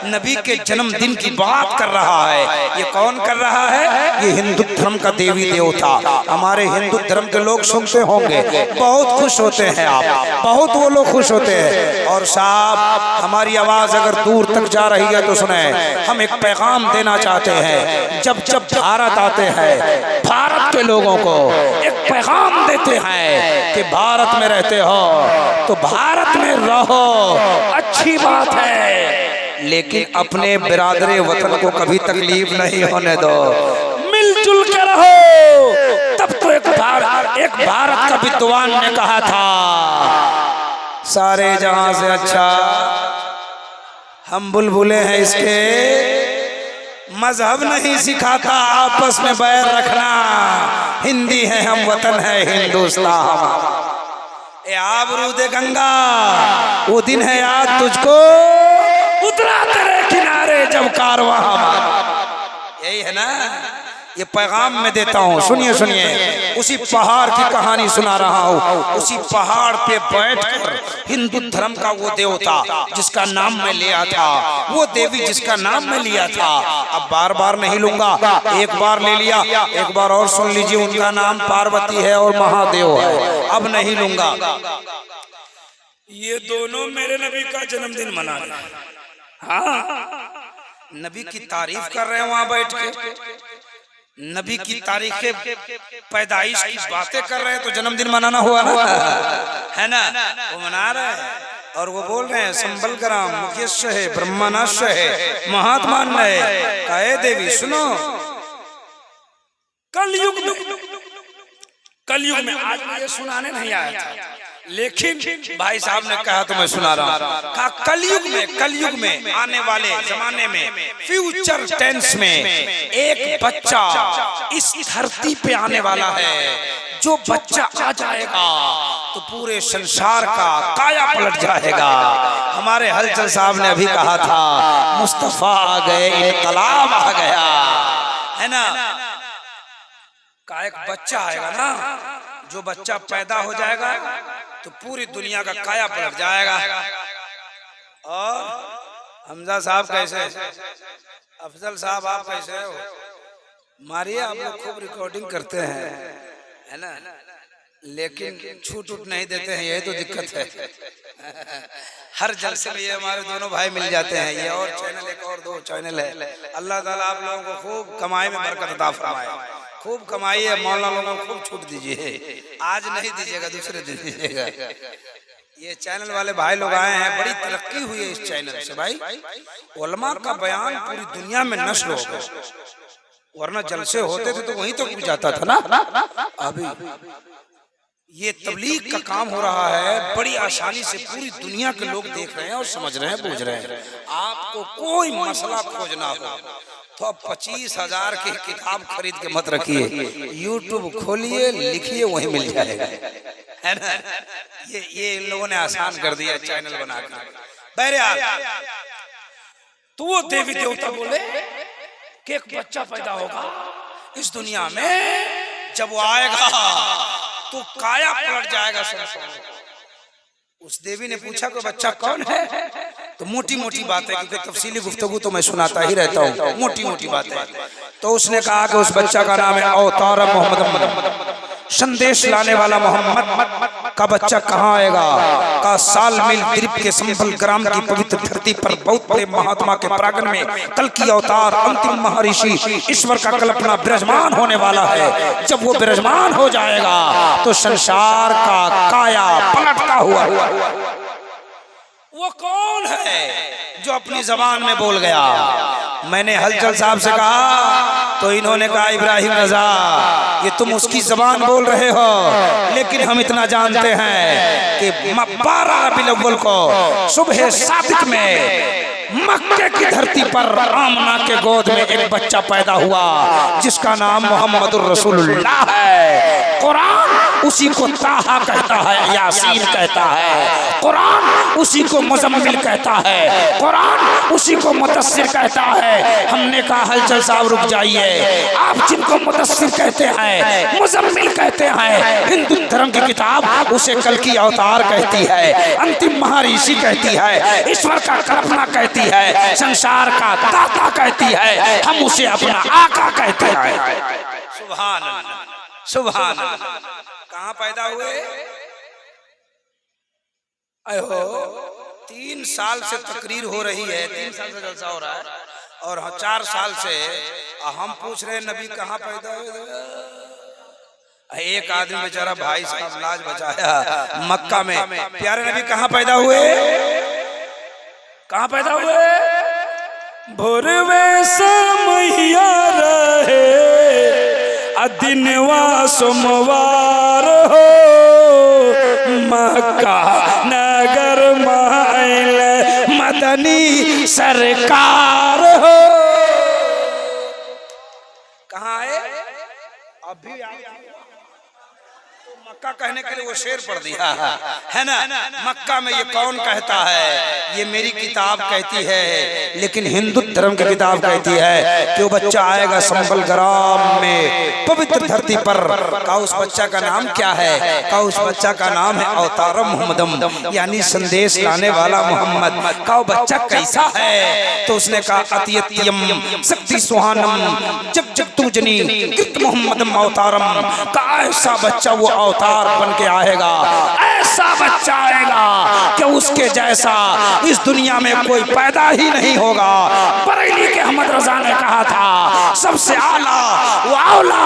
नबी के जन्मदिन की बात कर रहा है। ये कौन कर रहा है? ये हिंदू धर्म का देवी देवता। हमारे हिंदू धर्म के लोग सुनते होंगे, बहुत खुश होते हैं आप, बहुत वो लोग खुश होते हैं। और साहब, हमारी आवाज अगर दूर तक जा रही है तो सुने, हम एक पैगाम देना चाहते हैं। जब भारत आते हैं, भारत के लोगों को एक पैगाम देते हैं कि भारत में रहते हो तो भारत में रहो, अच्छी बात है, लेकिन अपने बिरादरे वतन को कभी तकलीफ नहीं होने दो, मिलजुल के रहो। तब तो एक भारत का विद्वान ने कहा था, सारे जहां से अच्छा हम बुलबुले हैं इसके, मजहब नहीं सिखाता आपस में बैर रखना, हिंदी है हम, वतन है हिंदुस्तान। ए आबरूदे गंगा, वो दिन है याद तुझको, उतरा तेरे किनारे जब कारवां हमारा। यही है ना, ये पैगाम मैं देता हूँ, सुनिए सुनिए। उसी पहाड़ की कहानी सुना रहा हूँ। उसी पहाड़ पे बैठकर हिंदू धर्म का वो देवता जिसका नाम मैं लिया था, वो देवी जिसका नाम मैं लिया था, अब बार बार नहीं लूंगा, एक बार ले लिया, एक बार और सुन लीजिए। उनका नाम पार्वती है और महादेव है, अब नहीं लूंगा। ये दोनों मेरे नबी का जन्मदिन मना रहे हैं। हाँ, नबी की तारीफ कर रहे हैं वहां बैठ के, नबी की तारीख पैदाइश की बातें कर रहे हैं, तो जन्मदिन मनाना हुआ ना, है ना, वो मना रहे हैं। और वो बोल रहे हैं संबल ग्राम मुकेश है, ब्रह्मानाश है, महात्मा है। कहे देवी सुनो, कलयुग में आज मुझे सुनाने नहीं आया था, लेकिन भाई साहब ने कहा तो मैं सुना रहा हूँ। कहा कलयुग में आने वाले जमाने में, फ्यूचर टेंस में, एक बच्चा इस धरती पे आने वाला है। जो बच्चा आ जाएगा तो पूरे संसार का काया पलट जाएगा। हमारे हलचल साहब ने अभी कहा था, मुस्तफा आ गए, इनकलाब आ गया, है ना। का एक बच्चा आएगा ना, जो बच्चा पैदा हो जाएगा तो पूरी दुनिया का काया पलट जाएगा। और हमजा साहब कैसे, अफजल साहब आप कैसे हो, मारिए, आप लोग खूब रिकॉर्डिंग करते हैं, है ना, लेकिन छूट उठ नहीं देते हैं, यही तो दिक्कत है। हर जलसे में ये हमारे दोनों भाई मिल जाते हैं, ये और चैनल, एक और दो चैनल है। अल्लाह ताला आप लोगों को खूब कमाई में बरकत अता फरमाए, खूब कमाइए, मौलाना लोगों को खूब छूट दीजिए। आज नहीं दीजिएगा, दूसरे दिन दीजिएगा। ये चैनल वाले भाई लोग आए हैं, बड़ी तरक्की हुई है इस चैनल से भाई। उलमा का बयान पूरी दुनिया में नश्र हो गया, वरना जलसे होते थे तो वहीं तो जाता था ना। अभी ये तबलीग का काम हो रहा है, बड़ी आसानी से पूरी दुनिया के लोग देख रहे हैं और समझ रहे हैं, बूझ रहे हैं। आपको कोई मसला खोजना हो तो अब 25,000 की किताब खरीद के मत रखिए, यूट्यूब खोलिए, लिखिए, वहीं मिल जाएगा, है ना। ये इन लोगों ने आसान कर दिया चैनल बना कर। बहरहाल तो वो देवी देवता बोले कि एक बच्चा पैदा होगा इस दुनिया में, जब वो आएगा तो काया पलट जाएगा संसार। उस देवी ने पूछा कि बच्चा कौन है, तो मोटी मोटी बात है, क्योंकि तफसीली गुफ्तगू तो मैं सुनाता ही रहता हूँ, मोटी मोटी बातें। तो उसने कहा कि उस बच्चा का नाम है अवतार मोहम्मद, संदेश लाने वाला मोहम्मद का बच्चा कहाँ आएगा। का साल मिल द्वीप के संबल ग्राम की पवित्र धरती पर बहुत बड़े महात्मा के परागण में कल की अवतार अंतिम महर्षि ईश्वर का कल्पना विराजमान होने वाला है। जब वो विराजमान हो जाएगा तो संसार का काया पलटता हुआ। वो कौन है जो अपनी जबान में बोल गया। मैंने हलचल साहब से कहा तो इन्होंने कहा इब्राहिम रजा, ये तुम उसकी जबान बोल रहे हो, लेकिन हम इतना जानते हैं कि 12 रबीउल अव्वल को सुबह सादिक में मक्के की धरती पर आमना के गोद में एक बच्चा पैदा हुआ जिसका नाम मोहम्मदुर रसूलुल्लाह है। कुरान उसी को ताहा कहता है, यासीन कहता है, कुरान उसी को मुजम्मिल कहता है, कुरान उसी को मुदस्सिर कहता है। हमने कहा हलचल साहब रुक जाइए, आप जिनको मुदस्सिर कहते हैं, मुजम्मिल कहते हैं, हिंदू धर्म की किताब उसे कल की अवतार कहती है, अंतिम महर्षि कहती है, ईश्वर का कल्पना कहती है, संसार का दाता कहती है, हम उसे अपना आका कहते हैं। सुभान अल्लाह, सुभान अल्लाह। कहाँ पैदा हुए? अहो 3 साल से तकरीर हो रही है, 3 साल से जलसा हो रहा है, और 4 साल से हम पूछ रहे हैं नबी कहाँ पैदा हुए। एक आदमी बेचारा भाई साहब लाज बचाया मक्का में। प्यारे नबी कहाँ पैदा हुए? कहाँ पैदा हुए? भोरवे समैया रहे दिनवा सोमवार हो, मक्का नगर माइल मदनी सरकार हो। कहाँ आए? अभी मक्का कहने के लिए वो शेर पढ़ दिया है ना। मक्का में ये कौन कहता है? ये मेरी किताब कहती है, लेकिन हिंदू धर्म की किताब कहती है कि वो बच्चा आएगा संबल ग्राम में पवित्र धरती पर। का उस बच्चा का नाम क्या है? का उस बच्चा का नाम है अवतारम मोहम्मदम, यानी संदेश लाने वाला मोहम्मद। का वो बच्चा कैसा है? तो उसने कहा अतियत्यम शक्ति सुहानम जब जब तू जनी कृत मोहम्मदम अवतारम। का ऐसा बच्चा वो अवतार बन के आएगा, ऐसा बच्चा आएगा कि उसके जैसा इस दुनिया में कोई पैदा ही नहीं होगा। बरेली के अहमद रजा ने कहा था सबसे आला वो आला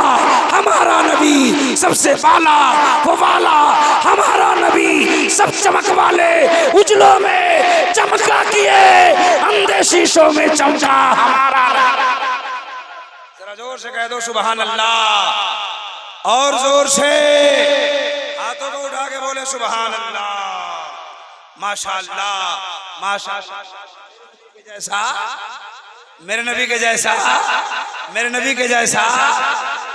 हमारा नबी, सबसे बाला वो वाला हमारा नबी। सब चमक वाले उजलों में चमका किए, अंधे शीशों में चमका हमारा। जरा जोर से कह दो सुभान अल्लाह, और जोर से हाथों को उठा के बोले सुभान अल्लाह। माशाअल्लाह माशाअल्लाह। जैसा मेरे नबी के जैसा, मेरे नबी के जैसा।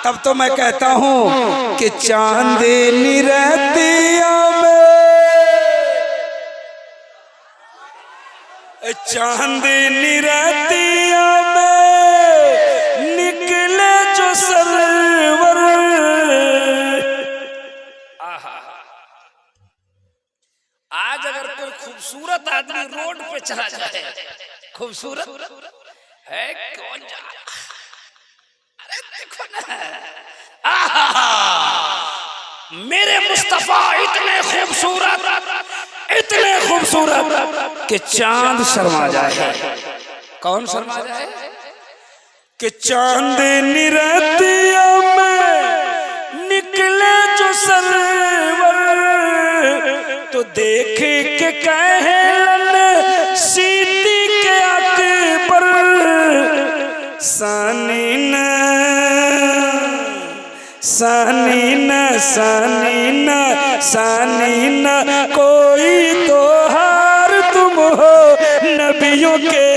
तब तो मैं कहता हूं कि चांदनी रहतिया में, चांदनी रहतिया में निकले जो सरवर। आज अगर कोई खूबसूरत आदमी रोड पे चला जाए, खूबसूरत है कौन जा, अरे देखो ना, मेरे मुस्तफा इतने खूबसूरत कि चांद शर्मा जाए। कौन शर्मा जाए? कि चांदनी रहतिया में निकले जो सरवर, तो देख के कहलन सीती के अकबर। सानीन सानीन सानीन सानीन कोई तो हार तुम हो, नबियों के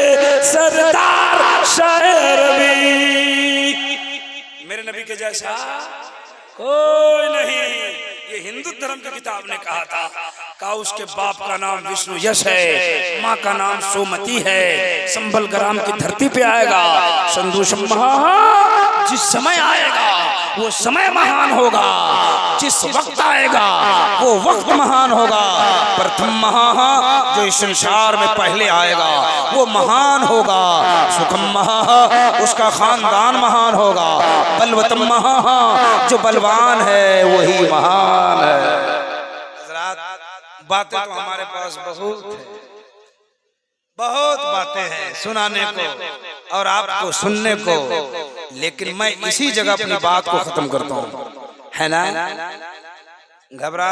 सरदार शायर भी। मेरे नबी के जैसा कोई नहीं। ये हिंदू धर्म की किताब ने कहा था। का उसके बाप का नाम विष्णु यश है, माँ का नाम सोमती है। संबल ग्राम की धरती पे आएगा संधु सम्मा। जिस समय आएगा वो समय महान होगा, जिस वक्त आएगा वो वक्त महान होगा। प्रथम महा जो इस संसार में पहले आएगा वो महान होगा। सुखम महा उसका खानदान महान होगा। बलवतम महा जो बलवान है वही महान है। बातें तो हमारे पास बहुत बातें हैं सुनाने को और आपको सुनने को, लेकिन मैं इसी जगह अपनी बात को खत्म करता हूँ, है ना। घबरा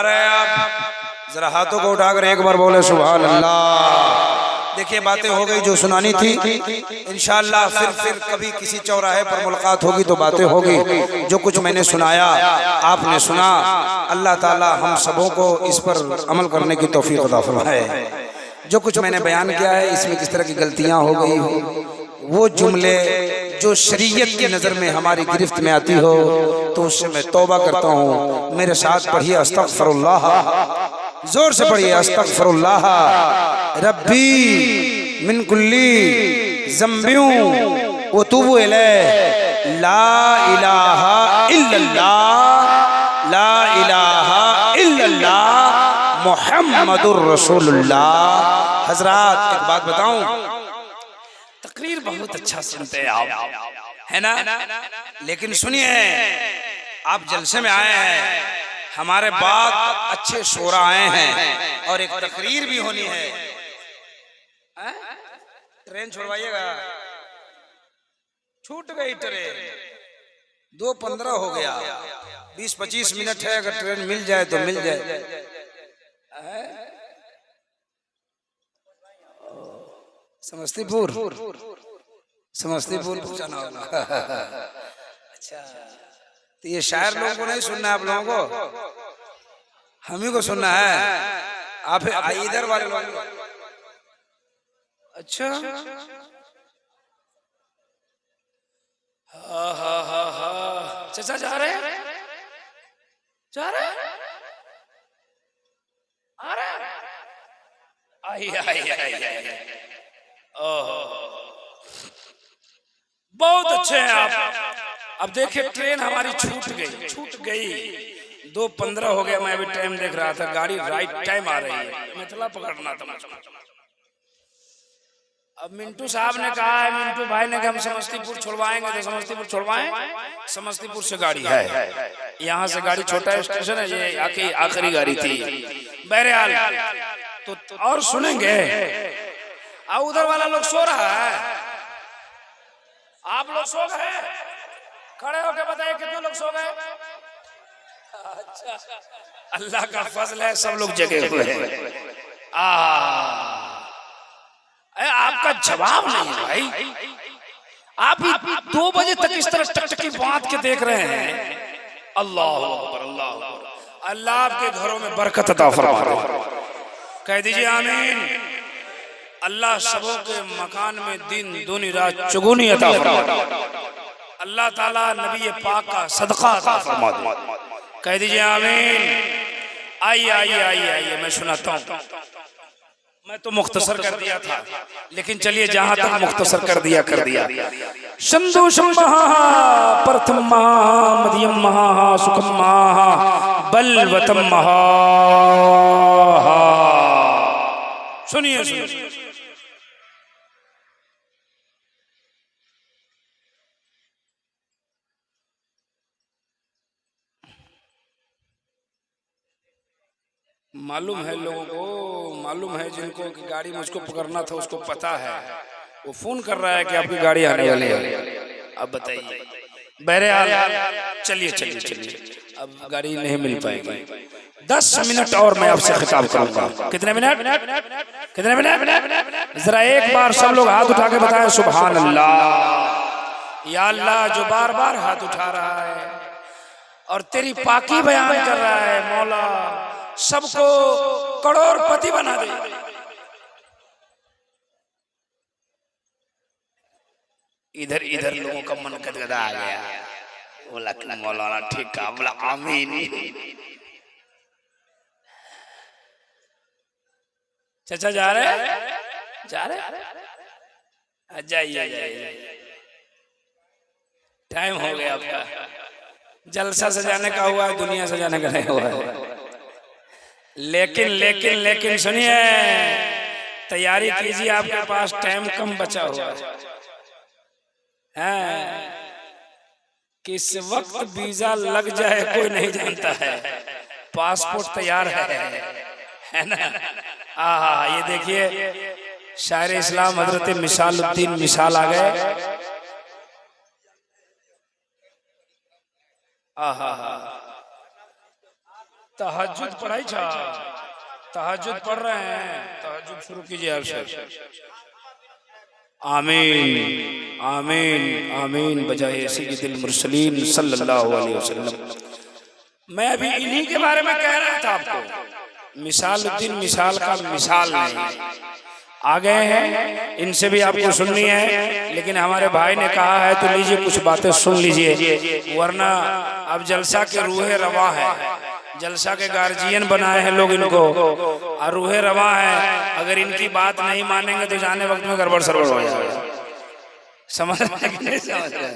रहे आप? जरा हाथों को उठाकर एक बार बोले सुभान अल्लाह। देखिए बातें हो गई जो सुनानी थी। इंशाअल्लाह फिर कभी किसी चौराहे पर मुलाकात होगी तो बातें होगी। जो कुछ मैंने सुनाया आपने सुना, अल्लाह ताला हम सबों को इस पर अमल करने की तौफीक अता फरमाए। जो कुछ मैंने बयान किया है इसमें किस तरह की गलतियां हो गई हो, वो जुमले जो शरीयत की नज़र में हमारी गिरफ्त में आती हो तो उससे मैं तौबा करता हूँ। मेरे साथ पढ़िए अस्तगफिरुल्लाह, जोर से पढ़िए अस्तगफिरुल्लाह रब्बी मिन कुल्ली ज़म्बियों व तूबू इलैह। ला इलाहा इल्लल्लाह, ला इलाहा इल्लल्लाह मुहम्मदुर रसूलुल्लाह। हजरात एक बात बताऊं, तकरीर बहुत अच्छा सुनते हैं आप, है ना, लेकिन सुनिए आप जलसे में आए हैं, हमारे बाद अच्छे शोरा आए हैं और एक तकरीर भी होनी है। ट्रेन छोड़वाइएगा, छूट गई ट्रेन, 2:15 हो गया, 20-25 मिनट है, अगर ट्रेन मिल जाए तो मिल जाए। समस्तीपुर समस्तीपुर पहुंचाना होगा। अच्छा, तो ये शायर लोगों को नहीं सुनना है, आप लोगों को, हम ही को सुनना है। आप इधर वाले लोग। अच्छा, हाँ हाँ हाँ हाँ, चाचा जा रहे हैं, जा रहे हैं, आ रहे हैं, आई आई आई आई, ओह बहुत अच्छे हैं आप। अब देखिए ट्रेन हमारी छूट गई, 2:15 हो गया, मैं अभी टाइम देख रहा था, गाड़ी राइट टाइम आ रही है, मिथिला पकड़ना था मुझे। अब मिंटू साहब ने कहा है, मिंटू भाई ने कहा हम समस्तीपुर छुड़वाएंगे, तो समस्तीपुर छुड़वाएं। समस्तीपुर से गाड़ी है, यहाँ से गाड़ी, छोटा स्टेशन है, ये आखिरी गाड़ी थी। बहरहाल तो और सुनेंगे। अब उधर वाला लोग सो रहा है, आप लोग सो गए, खड़े होके बताइए कितने लोग सो गए। अच्छा, अल्लाह का फजल है, सब लोग जगे हुए हैं। आपका जवाब नहीं है भाई, आप 2 बजे तक इस तरह टकटकी बांध के देख रहे हैं। अल्लाह अकबर, अल्लाह अकबर। अल्लाह आपके घरों में बरकत अता फरमाए, कह दीजिए आमीन। अल्लाह सबों के मकान में दिन दूनी रात चुगुनी अता फरमाए। अल्लाह ताला नबी पाक का सदका अता फरमाए, कह दीजिए आमीन। आइए आइए आइए आइए, मैं सुनाता हूँ। मैं तो मुख्तसर कर दिया था, लेकिन चलिए जहां तक मुख्तसर कर दिया। शंदोषम महा प्रथम महा मध्यम महा सुखम महा बलवतम महा। सुनिए सुनिए, मालूम है लोगों को, मालूम है जिनको कि गाड़ी मुझको पकड़ना था, उसको पता है, वो फोन कर रहा है कि आपकी गाड़ी आने वाली है। अब बताइए, बहरहाल चलिए चलिए चलिए, अब गाड़ी नहीं मिल पाएगी। 10 मिनट और मैं आपसे खिताब करूंगा। कितने मिनट, कितने मिनट? जरा एक बार सब लोग हाथ उठा के बताएं सुभान अल्लाह। या अल्लाह, जो बार बार हाथ उठा रहा है और तेरी पाकी बयान कर रहा है, मौला सबको करोड़पति बना दे। इधर इधर लोगों का मन गदगदा आ गया, बोला कि मौलाना ठीक कहा, बोला आमीन। चाचा जा रहे, जा रहे, जाइए जाइए, टाइम हो गया आपका। जलसा सजाने का हुआ है, दुनिया सजाने का नहीं हुआ है। लेकिन लेकिन लेकिन सुनिए, तैयारी कीजिए, आपके पास टाइम कम बचा हुआ है। किस वक्त वीजा लग जाए कोई नहीं जानता है, पासपोर्ट तैयार है ना। ये देखिए शायर इस्लाम हजरत मिसालुद्दीन मिसाल आ गए। तहज्जुद पढ़ाई छा, तहज्जुद पढ़ रहे हैं, तहज्जुद शुरू कीजिए आप सब। आमीन आमीन आमीन बजाए सय्यदुल मुरसलीन सल्लल्लाहु अलैहि वसल्लम। मैं अभी इन्हीं के बारे में कह रहा था आपको, मिसालुद्दीन मिसाल का मिसाल नहीं आ गए हैं, इनसे भी आपको सुननी है। लेकिन हमारे भाई ने कहा है तो लीजिए कुछ बातें सुन लीजिए, वरना अब जलसा के रूहे रवा है, जलसा के गार्जियन बनाए हैं लोग इनको, और रूहे रवा है। अगर इनकी बात नहीं मानेंगे तो जाने वक्त में गड़बड़ सड़बड़ हो जाएगा। समझ रहे कि नहीं समझ रहे,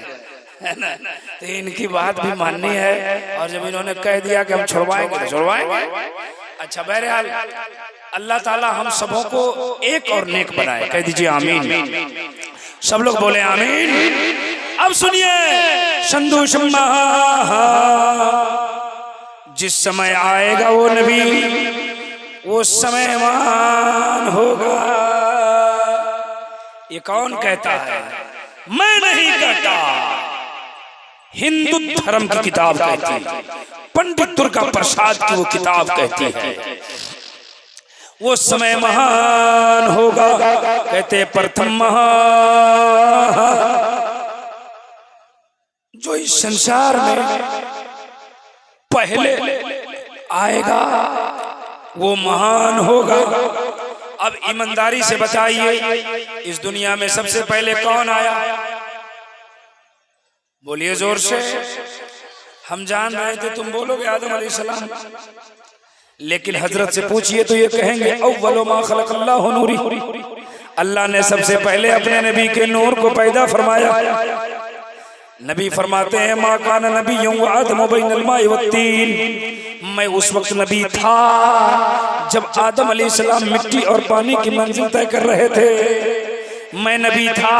है ना। तो इनकी बात भी माननी है, और जब इन्होंने कह दिया कि हम छुड़वाएंगे तो छुड़वाएंगे। अच्छा, बहरहाल अल्लाह ताला हम सबों को एक और नेक बनाए, कह दीजिए आमीन। सब लोग बोले आमीन। अब सुनिए, संदूषम्मा, जिस समय आएगा वो नबी, वो समय मान होगा। ये कौन कहता है? मैं नहीं कहता, हिंदू धर्म की किताब कहती है, पंडित दुर्गा प्रसाद की वो किताब कहती है। वो समय महान होगा, कहते प्रथम महान जो इस संसार में पहले आएगा वो महान होगा। अब ईमानदारी से बताइए, इस दुनिया में सबसे पहले कौन आया? बोलिए जोर से। हम जान रहे थे तुम बोलोगे आदम अलैहिस्सलाम, लेकिन हजरत से पूछिए तो ये कहेंगे अव्वलु मा खलक़ल्लाहु नूरी, अल्लाह ने सबसे पहले अपने नबी के नूर को पैदा फरमाया। नबी फरमाते हैं मा कान नबिय्युन व आदम बैनल माइ वत्तीन, मैं उस वक्त नबी था जब आदम अलैहिस्सलाम मिट्टी और पानी की मंजिल तय कर रहे थे, मैं नबी था।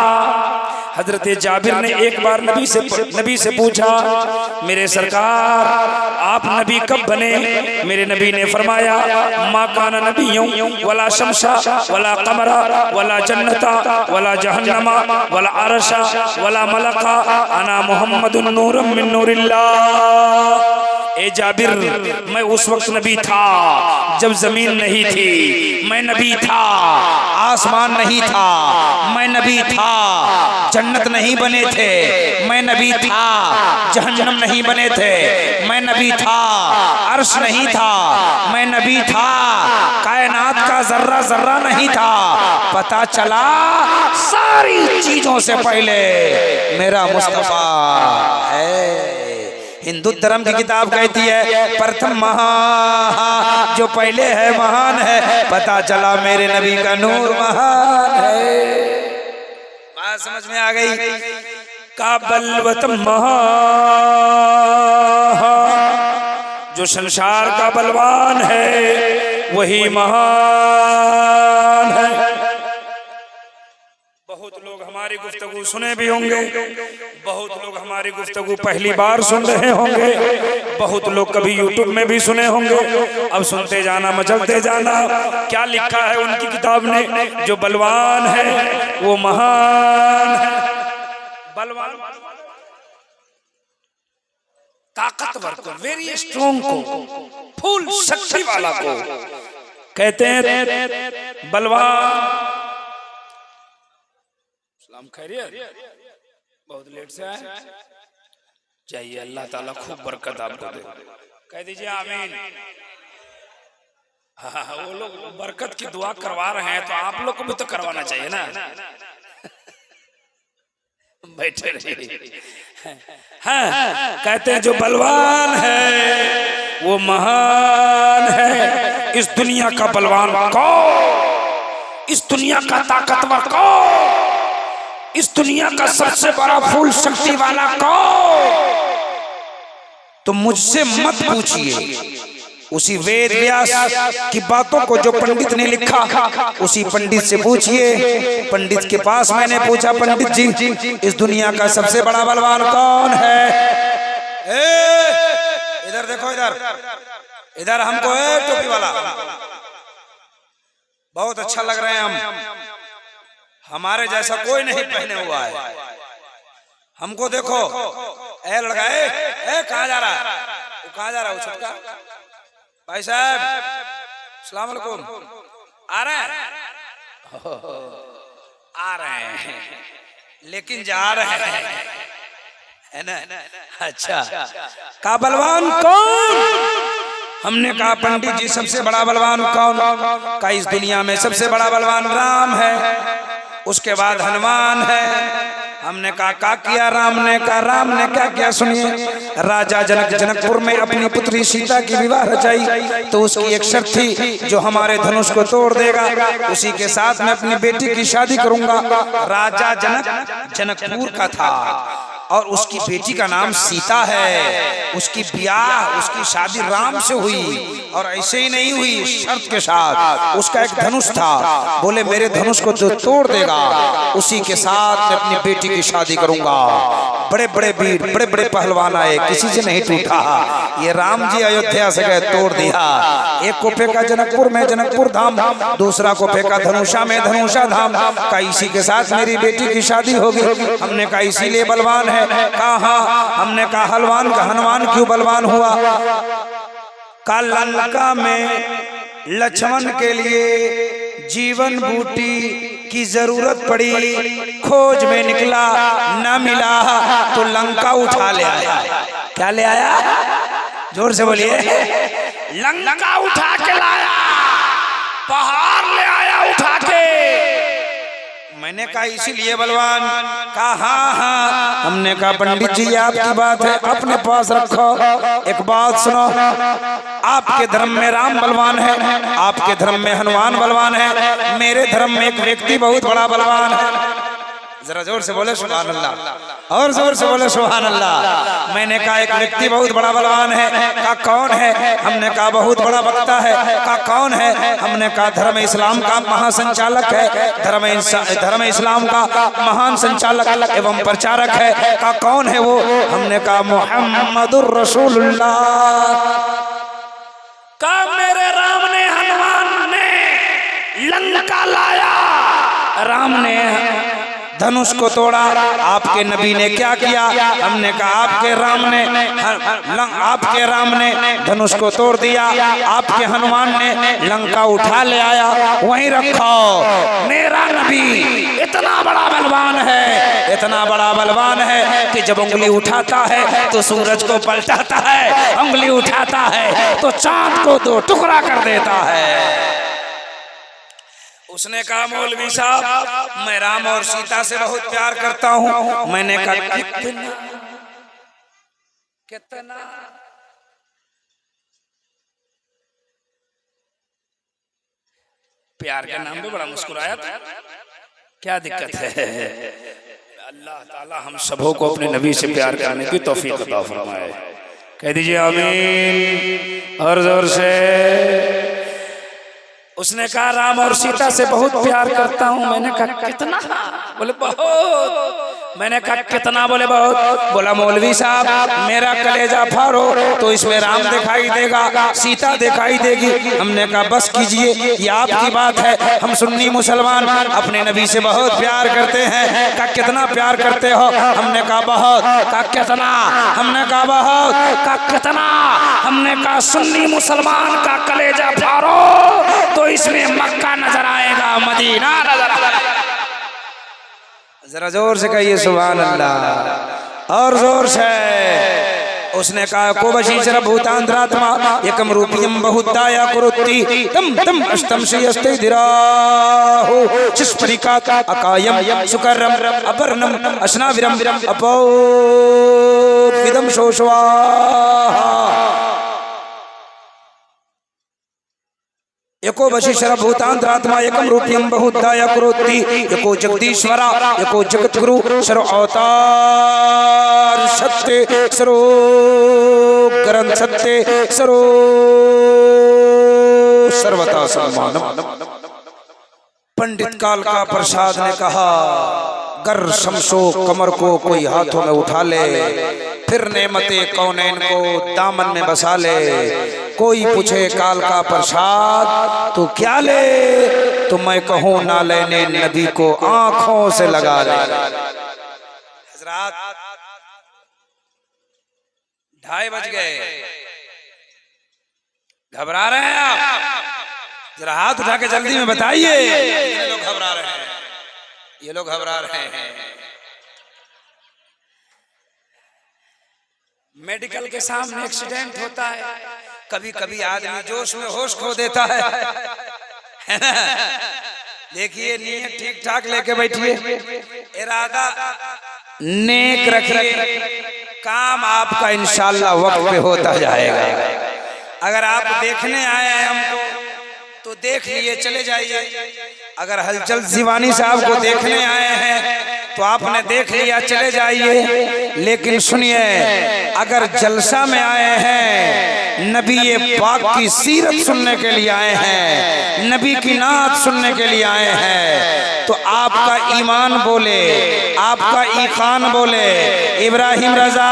हजरत जाबिर ने एक बार नबी से पूछा, मेरे सरकार आप नबी कब बने? मेरे नबी ने फरमाया मा काना नबिय्युन वला शमसा वला कमरा वला जन्नता वला जहन्नमा वला अरशा वला मलका अना मुहम्मदुन नूरुम मिन नूरिल्लाह। ए जाबिर, मैं उस वक्त नबी था जब जमीन नहीं थी, मैं नबी था। आसमान नहीं था, मैं नबी था। जन्नत नहीं बने थे, मैं नबी था। जहन्नम नहीं बने थे, मैं नबी था। अर्श नहीं था, मैं नबी था। कायनात का जर्रा जर्रा नहीं था। पता चला सारी चीजों से पहले मेरा मुस्तफा है। हिंदू धर्म की किताब कहती है प्रथम महान जो पहले है महान है। पता चला मेरे नबी का नूर महान है। बात समझ में आ गई? का बलवतम महान जो संसार का बलवान है वही महान है। बहुत लोग हमारी गुफ्तगू सुने भी होंगे, बहुत लोग हमारी गुफ्तगू पहली बार सुन रहे होंगे, बहुत लोग कभी यूट्यूब में भी सुने होंगे। अब सुनते जाना, मचलते जाना। क्या लिखा है उनकी किताब ने? जो बलवान है वो महान है। बलवान ताकतवर को, वेरी स्ट्रॉन्ग को, फुल शक्ति वाला को कहते हैं बलवान। खैरियत? बहुत लेट से आए, चाहिए अल्लाह ताला खूब बरकत आपको दे। कह दीजिए आमीन। हाँ, वो लोग बरकत की दुआ करवा रहे हैं तो आप लोग को भी तो करवाना चाहिए ना। बैठे रहिए। हाँ, कहते हैं जो बलवान है वो महान है। इस दुनिया का बलवान कौन? इस दुनिया का ताकतवर कौन? इस दुनिया का सबसे बड़ा फूल शक्ति वाला कौन? तो मुझसे मत पूछिए। उसी वेद व्यास की बातों को जो पंडित ने लिखा, उसी पंडित से पूछिए। पंडित के पास मैंने पूछा, पंडित जी इस दुनिया का सबसे बड़ा बलवान कौन है? इधर देखो, इधर हमको है टोपी वाला, बहुत अच्छा लग रहे हैं हम। हमारे जैसा कोई नहीं पहने हुआ है। हमको देखो। ए लड़का, ए कहाँ जा रहा है? वो कहाँ जा रहा है? वो छटका भाई साहब, अस्सलाम वालेकुम। आ रहे हैं? आ रहे हैं, लेकिन जा रहे हैं, है ना? अच्छा, का बलवान कौन? हमने कहा पंडित जी सबसे बड़ा बलवान कौन? का इस दुनिया में सबसे बड़ा बलवान राम है, उसके बाद हनुमान है। हमने कहा क्या किया राम ने? कहा राम ने क्या किया सुनिए। राजा जनकपुर में अपनी पुत्री सीता की विवाह रचाई तो उसकी एक शर्त थी, जो हमारे धनुष को तोड़ देगा उसी के साथ मैं अपनी बेटी की शादी करूंगा। राजा जनकपुर का था और उसकी बेटी का नाम सीता है। उसकी ब्याह, उसकी शादी राम से हुई, और ऐसे ही नहीं हुई, शर्त के साथ। उसका एक धनुष था, बोले मेरे धनुष को जो तोड़ देगा उसी के साथ मैं अपनी बेटी की शादी करूंगा। बड़े बड़े वीर, बड़े बड़े पहलवान आए, किसी से नहीं टूटा। ये राम जी अयोध्या से गए, तोड़ दिया। एक को फेंका जनकपुर में, जनकपुर धाम, दूसरा को फेंका धनुषा में, धनुषा धाम। का इसी के साथ मेरी बेटी की शादी होगी। हमने कहा इसीलिए बलवान है। कहा हाँ। हमने कहा हलवान का हनुमान क्यों बलवान हुआ? का लंका में लक्ष्मण के लिए जीवन बूटी की जरूरत पड़ी, खोज में निकला, न मिला तो लंका उठा ले आया। क्या ले आया? जोर से बोलिए। लंका उठा के लाया, पहाड़ ले आया उठा के। मैंने कहा इसीलिए बलवान? कहा हाँ हाँ। हमने कहा पंडित जी आपकी बात है, अपने पास रखो। एक बात सुनो, आपके धर्म में राम बलवान है, आपके धर्म में हनुमान बलवान है, मेरे धर्म में एक व्यक्ति बहुत बड़ा बलवान है। जरा जोर से बोले सुभान अल्लाह, और जोर से बोले सुभान अल्लाह। मैंने कहा एक व्यक्ति बहुत बड़ा बलवान है। कहा कौन है? हमने कहा बहुत बड़ा वक्ता है। कहा कौन है? हमने कहा धर्म इस्लाम का महासंचालक है, धर्म इस्लाम का महान संचालक एवं प्रचारक है। कहा कौन है वो? हमने कहा मुहम्मदुर रसूलुल्लाह। कहा मेरे राम ने, हनुमान ने लंका लाया, राम ने धनुष को तोड़ा। आपके नबी ने क्या किया? हमने कहा आपके राम ने धनुष को तोड़ दिया, आपके हनुमान ने लंका उठा ले आया, वहीं रखो। मेरा नबी इतना बड़ा बलवान है, इतना बड़ा बलवान है कि जब उंगली उठाता है तो सूरज को पलटाता है, उंगली उठाता है तो चांद को दो टुकड़ा कर देता है। उसने कहा मौलवी साहब मैं राम और सीता से बहुत प्यार करता हूँ। मैंने कहा कितना कितना? प्यार के नाम पे बड़ा मुस्कुराया था, क्या दिक्कत है? अल्लाह ताला हम सबों को अपने नबी से प्यार करने की तौफीक अता फरमाए। कह दीजिए आमीन और जोर से। उसने कहा राम और सीता से बहुत प्यार करता हूँ। मैंने कहा कितना? बोले बहुत। मैंने कहा कितना? बोले बहुत। बोला मौलवी साहब मेरा कलेजा फाड़ो तो इसमें राम दिखाई देगा, सीता दिखाई देगी। हमने कहा बस कीजिए, ये आपकी बात है, हम सुन्नी मुसलमान अपने नबी से बहुत प्यार करते हैं। कहा कितना प्यार करते हो? हमने कहा बहुत। कहा कितना? हमने कहा बहुत। कहा कितना? हमने कहा सुन्नी मुसलमान का कलेजा फाड़ो तो इसमें मक्का नजर आएगा, मदीना नजर आएगा। जरा जोर से कहिए सुभान अल्लाह, और जोर से। उसने कहा को वशीचर भूतांतरात्मा एकम रूपियम बहुताया कुरुत्ति तम तम अष्टम श्रीयस्ते धीराहो चिस्परिकात अकायम सुकरम अपर्णम अश्नाविरम अपो विदम शोषवा। एको वशीश्वर भूतांतरात्मा एकम रूपियम बहुताया कुरुत्ति एको जगदीश्वरा एको जगतगुरु सर्व अवतार सत्य सर्व ग्रंथ सत्य सर्व सर्वता सम्मानम। पंडित काल का प्रसाद ने कहा गर शमशो कमर को कोई हाथों में उठा ले, फिर नेमते कौनैन को दामन में बसा ले। कोई पूछे काल का प्रसाद तो क्या ले, तो मैं कहूँ ना लेने नबी को आंखों से लगा ले। हजरात 2:30 बज गए, घबरा रहे हैं आप? जरा हाथ उठा के जल्दी में बताइए। ये लोग घबरा रहे हैं, ये लोग घबरा रहे हैं। मेडिकल के सामने एक्सीडेंट होता है, कभी कभी आदमी जोश में होश खो देता है ना? देखिए नीयत ठीक ठाक लेके बैठिए, इरादा नेक रखिए, काम आपका इंशाल्लाह वक्त पे होता जाएगा। अगर आप देखने आए हैं हमको तो देख लिए चले जाइए। अगर हलचल शिवानी साहब को देखने आए हैं तो आपने देख लिया, चले जाइए। लेकिन सुनिए, अगर जलसा में आए हैं, नबी पाक की सीरत सुनने के लिए आए हैं, नबी की नात सुनने के लिए आए हैं, तो आपका ईमान बोले, आपका ईकान बोले, इब्राहिम रजा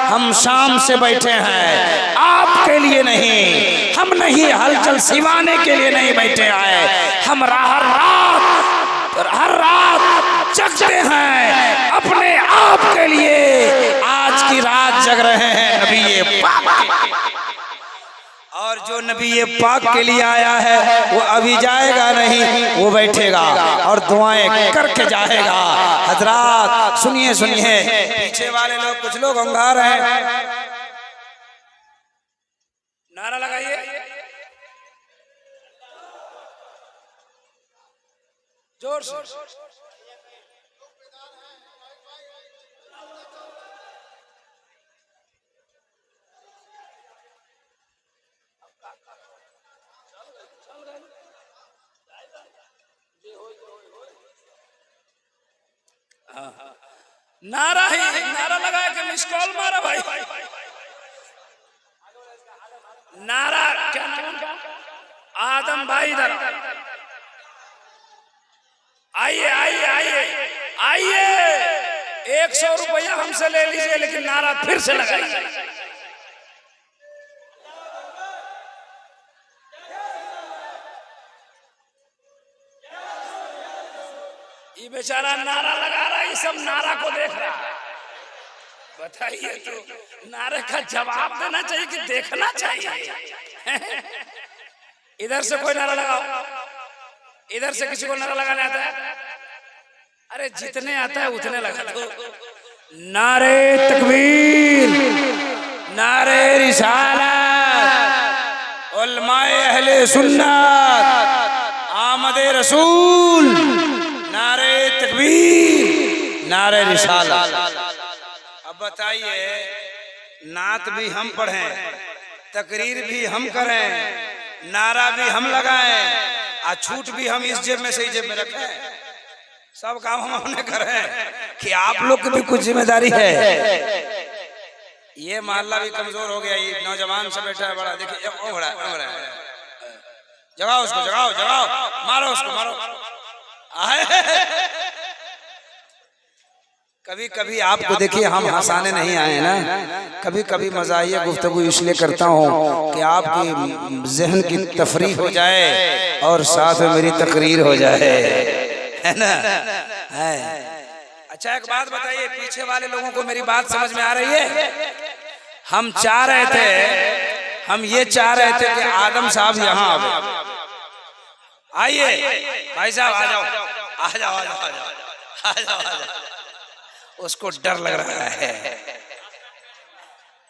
हम शाम से बैठे हैं, आपके लिए नहीं, हम नहीं हलचल सिवाने के लिए नहीं बैठे आए, हम हर रात जगते हैं अपने आप के लिए। आज की रात जग रहे हैं नबी पाक के, और जो नबी पाक के लिए आया है वो अभी जाएगा नहीं, वो बैठेगा और दुआएं करके जाएगा। हजरात सुनिए सुनिए, पीछे वाले लोग, कुछ लोग अंगार हैं, नारा लगाइए। जोर से। नारा ही नारा लगाया कि मिस कॉल मारा भाई। नारा क्या नाम का? आदम भाई इधर आइए आइए आइए आइए, 100 रुपया हमसे ले लीजिए, लेकिन नारा फिर से लगाइए। ये बेचारा नारा लगा रहा है, ये सब नारा को देख रहा है। बताइए तो नारे का जवाब देना चाहिए कि देखना चाहिए? इधर से कोई नारा लगाओ, इधर से किसी को नारा लगाने आता है? अरे जितने आता है उतने लगा दो। नारे तकबीर, नारे रिसालत, उलमाए अहले सुन्नत, आमदे रसूल, नारे तकबीर, नारे रिसालत। अब बताइए, नात भी हम पढ़ें, तकरीर भी हम करें, नारा भी हम लगाएं, और छूट भी हम इस जेब में से इस जेब में रखें, सब काम हम अपने करें कि आप लोग की भी कुछ जिम्मेदारी है। ये मोहल्ला भी कमजोर हो गया, ये नौजवान सब बैठा है बड़ा, देखिए जगाओ उसको, जगाओ जगाओ, मारो उसको, मारो। कभी कभी आपको देखिए, हम हंसाने नहीं आए ना, कभी कभी मज़ाहिया गुफ्तगू इसलिए करता हूँ कि आपकी जहन की तफरीह हो जाए और साथ में मेरी तकरीर हो जाए, है ना? है। अच्छा एक बात बताइए, पीछे वाले लोगों को मेरी बात समझ में आ रही है? हम चाह रहे थे, हम ये चाह रहे थे कि आदम साहब यहाँ आए। आइए भाई साहब, आ जाओ आ जाओ आ जाओ आ जाओ आ जाओ आ जाओ। उसको डर लग रहा है।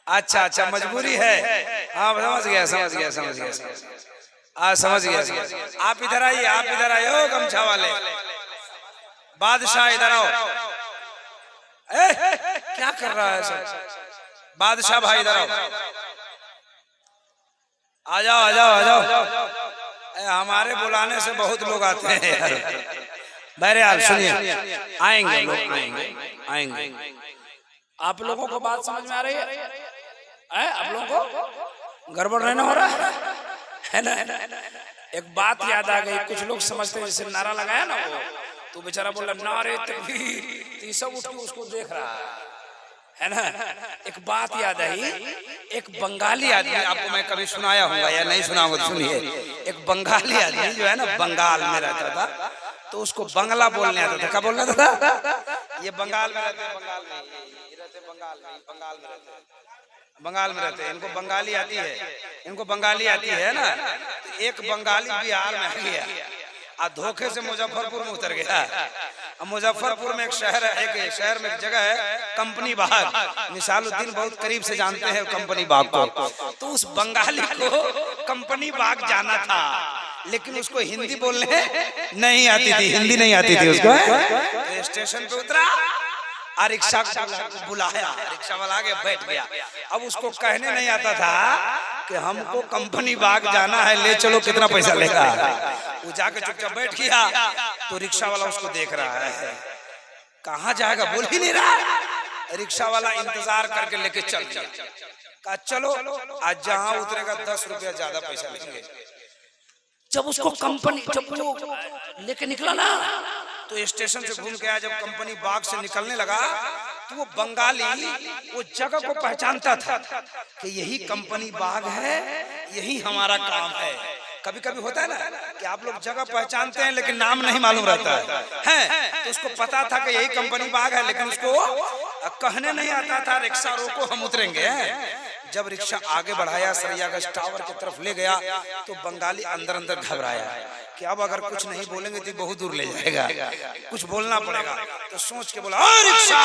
अच्छा अच्छा, मजबूरी है। हाँ समझ गया समझ गया समझ गया समझ गया। आप इधर आइए, आप इधर आइए, ओ गमछा वाले बादशाह, इधर आओ। क्या कर रहा है सब? बादशाह भाई इधर आओ, आ जाओ आ जाओ आ जाओ। हमारे बुलाने से बहुत लोग आते हैं यार। बहरहाल सुनिए, आएंगे लोग, आएंगे आएंगे। आप लोगों को बात समझ में आ रही है? आप लोगों को गड़बड़ नहीं हो रहा है ना? एक बात याद आ गई, कुछ लोग समझते हैं जैसे नारा लगाया ना वो, तो बेचारा बोला नारे तकबीर, तो सब उठ के उसको देख रहा है ना। एक बात याद आई, एक बंगाली आदमी, आपको मैं कभी सुनाया होगा या नहीं सुना होगा, सुनिए। एक बंगाली आदमी जो है ना, बंगाल में रहता था, तो उसको बंगला बोलने आता था। क्या बोलना था? ये बंगाल में रहते हैं, बंगाल में रहते, बंगाल में रहते हैं, इनको बंगाली आती है, इनको बंगाली आती है ना। तो एक बंगाली बिहार में आ गया और धोखे से मुजफ्फरपुर में उतर गया। अब मुजफ्फरपुर में एक शहर है, एक शहर में एक जगह है कंपनी बाग, निसालुद्दीन बहुत करीब से जानते हैं कंपनी बाग को। तो उस बंगाली को कंपनी बाग जाना था, लेकिन उसको हिंदी बोलने नहीं आती थी, हिंदी नहीं आती थी उसको। तो स्टेशन पे उतरा और रिक्शा को बुलाया, रिक्शा वाला आगे बैठ गया। अब उसको कहने नहीं आता था कि हमको कंपनी बाग जाना है, ले चलो, कितना पैसा लेगा। वो जाके चुपचाप बैठ गया। तो रिक्शा वाला उसको देख रहा है, कहाँ जाएगा बोल ही नहीं रहा। रिक्शा वाला इंतजार करके लेके चल गया। कहा चलो आज जहाँ उतरेगा 10 रुपया ज्यादा पैसा लेंगे। जब उसको कंपनी जब वो लेके निकला ना तो स्टेशन से घूम के आया, जब कंपनी बाग से निकलने लगा तो वो बंगाली वो जगह को पहचानता था कि यही कंपनी बाग है, यही हमारा काम है। कभी कभी होता है ना कि आप लोग जगह पहचानते हैं लेकिन नाम नहीं मालूम रहता है। तो उसको पता था कि यही कंपनी बाग है, लेकिन उसको कहने नहीं आता था रिक्शा रोको हम उतरेंगे। जब रिक्शा आगे बढ़ाया, सरियागंज टावर की तरफ ले गया तो बंगाली अंदर अंदर घबराया कि अब अगर कुछ नहीं बोलेंगे तो बहुत दूर ले जाएगा, कुछ बोलना पड़ेगा। तो सोच के बोला रिक्शा।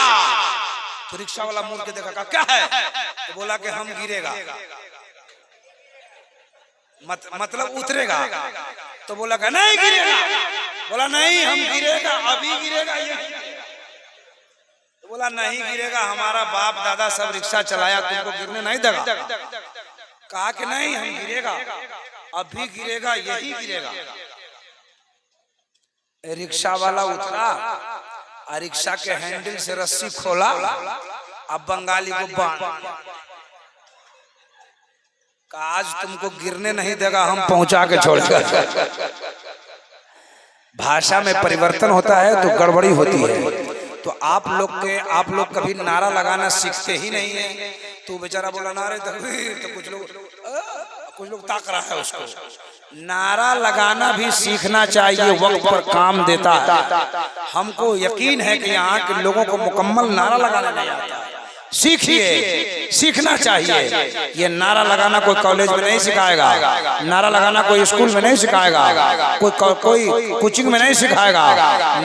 तो रिक्शा वाला मुड़ के देखा क्या है, तो बोला कि हम गिरेगा, मतलब उतरेगा। तो बोला कि नहीं गिरेगा, बोला नहीं हम गिरेगा, अभी गिरेगा ये। तो बोला नहीं गिरेगा, हमारा बाप दादा सब रिक्शा चलाया, तुमको गिरने नहीं देगा। कहा कि नहीं हम गिरेगा, अभी गिरेगा, यही गिरेगा। रिक्शा वाला उतरा और रिक्शा के हैंडल से रस्सी खोला, अब बंगाली को बांध। आज तुमको गिरने नहीं देगा, हम पहुंचा के छोड़ेगा। भाषा में परिवर्तन होता है तो गड़बड़ी होती है। तो आप लोग कभी नारा लगाना सीखते ही नहीं है। तो बेचारा बोला नारे तकबीर, तो कुछ लोग ताक रहा है उसको। नारा लगाना भी सीखना चाहिए, वक्त पर काम देता है। हमको यकीन है कि यहाँ के लोगों को मुकम्मल नारा लगाना नहीं आता। सीखिए, सीखना चाहिए। ये नारा लगाना कोई कॉलेज में नहीं सिखाएगा, नारा लगाना कोई स्कूल में नहीं सिखाएगा, कोई कोचिंग में नहीं सिखाएगा।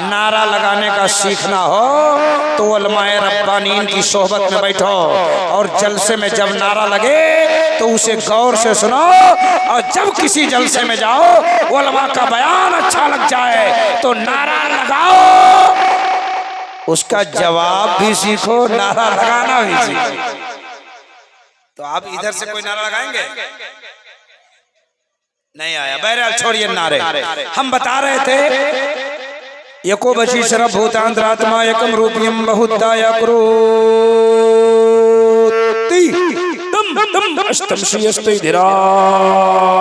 नारा लगाने का सीखना हो तो उलमाए रब्बानीन की सोहबत में बैठो और जलसे में जब नारा लगे तो उसे गौर से सुनो, और जब किसी जलसे में जाओ उलमा का बयान अच्छा लग जाए तो नारा लगाओ, उसका जवाब भी सीखो, नारा लगाना भी सीखो। तो आप इधर से कोई नारा लगाएंगे? नहीं आया। बहरहाल छोड़िए नारे। हम बता रहे थे एको बची शरभ भूतांतरात्मा एकम रूपियम बहुदाया करोति तम अष्टम श्रीयस्ते धीराहु।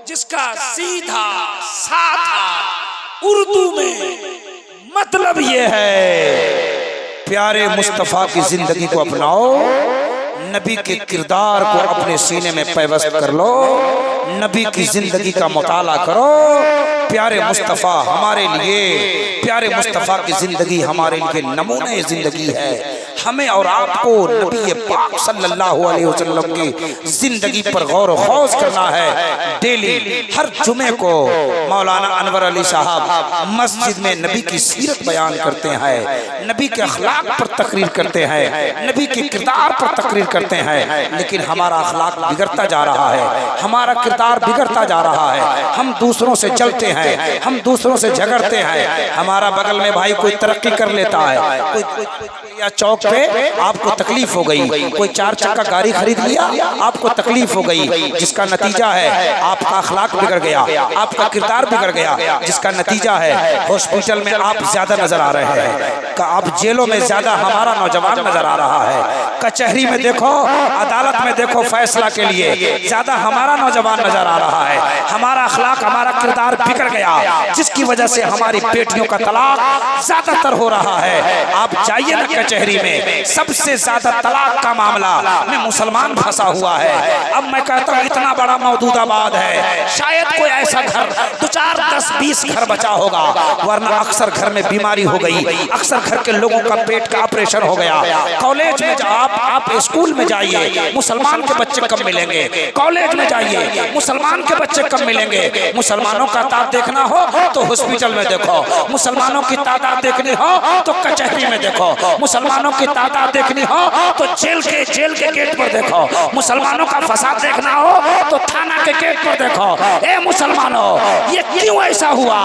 जिसका सीधा साधा उर्दू में मतलब ये है प्यारे मुस्तफा की जिंदगी को अपनाओ, नबी के किरदार को अपने सीने में पैवस्त कर लो, नबी की जिंदगी का मुताला करो। प्यारे मुस्तफा हमारे लिए, प्यारे मुस्तफा की जिंदगी हमारे लिए नमूने जिंदगी है। हमें और आपको नबी पाक सल्लल्लाहु अलैहि वसल्लम की जिंदगी पर गौर व खौज करना है। डेली हर जुमे को मौलाना अनवर अली साहब मस्जिद में नबी की सीरत बयान करते हैं, नबी के अखलाक पर तकरीर करते हैं, नबी के किरदार पर तकरीर करते हैं। लेकिन हमारा अखलाक बिगड़ता जा रहा है, हमारा किरदार बिगड़ता जा रहा है। हम दूसरों से चलते हैं, हम दूसरों से झगड़ते हैं। हमारा बगल में भाई कोई तरक्की कर लेता है, कोई या चौक पे आपको तकलीफ हो गई, कोई 4 चक्का गाड़ी खरीद लिया, आपको तकलीफ हो गई, जिसका नतीजा है आपका अखलाक बिगड़ गया, आपका किरदार बिगड़ गया, जिसका नतीजा है हॉस्पिटल में आप ज्यादा नजर आ रहे हैं, आप जेलों में ज्यादा हमारा नौजवान नजर आ रहा है, कचहरी में देखो, अदालत में देखो, फैसला के लिए ज्यादा हमारा नौजवान नजर आ रहा है। हमारा अखलाक, हमारा किरदार बिगड़ गया, जिसकी वजह से हमारी बेटियों का तलाक ज्यादातर हो रहा है। आप जाइए ना कचहरी में, सबसे ज्यादा तलाक का मामला में मुसलमान फंसा हुआ है। अब मैं कहता हूँ इतना बड़ा मौजूदाबाद है, शायद कोई ऐसा घर 2, 4, 10, 20 घर बचा होगा, वरना अक्सर घर में बीमारी हो गई, अक्सर घर के लोगों का पेट का ऑपरेशन हो गया। कॉलेज में आप स्कूल में जाइए, मुसलमान के बच्चे कम मिलेंगे। कॉलेज में जाइए, मुसलमान के बच्चे कम मिलेंगे। मुसलमानों का तादाद देखना हो तो हॉस्पिटल में देखो, मुसलमानों की तादाद देखनी हो तो कचहरी में देखो, मुसलमानों की तादाद देखनी हो तो जेल के गेट पर देखो, मुसलमानों का फसाद देखना हो तो थाना के गेट पर देखो। ए मुसलमानों, ये क्यों ऐसा हुआ?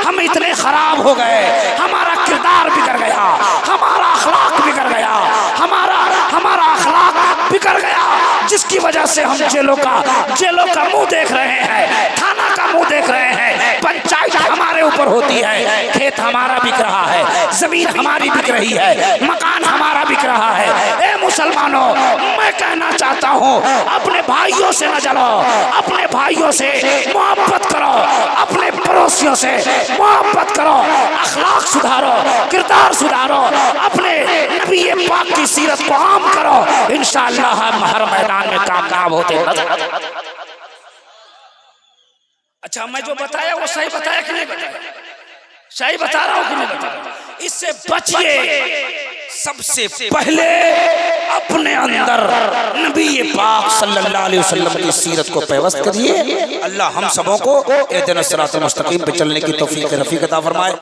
हम इतने खराब हो गए, हमारा किरदार बिगड़ गया, हमारा अखलाक बिगड़ गया, हमारा अखलाक बिगड़ गया, जिसकी वजह से हम जेलों का मुंह देख रहे हैं, थाना का मुंह देख रहे हैं, पंचायत हमारे ऊपर होती है, खेत हमारा बिक रहा है, जमीन हमारी बिक रही है, मकान हमारा बिक रहा है। ए मुसलमानों, मैं कहना चाहता हूँ, अपने भाइयों से न जलो, अपने भाइयों से मोहब्बत करो, अपने पड़ोसियों से मोहब्बत करो, अखलाक सुधारो, किरदार सुधारो, अपने नबी पाक की सीरत को आम करो, इंशाअल्लाह हम हर मैदान में कामयाब होते नजर। अच्छा, मैं जो बताया वो सही बताया कि नहीं बताया? सही बता रहा हूं कि नहीं बता रहा हूं? इससे बचिए। सबसे पहले अपने अंदर नबी पाक सल्लल्लाहु अलैहि वसल्लम की सीरत को पेवस्त करिए। अल्लाह हम सबों को इहदिना सिरातल मुस्तकीम पे चलने की तौफीक रफीक अता फरमाए।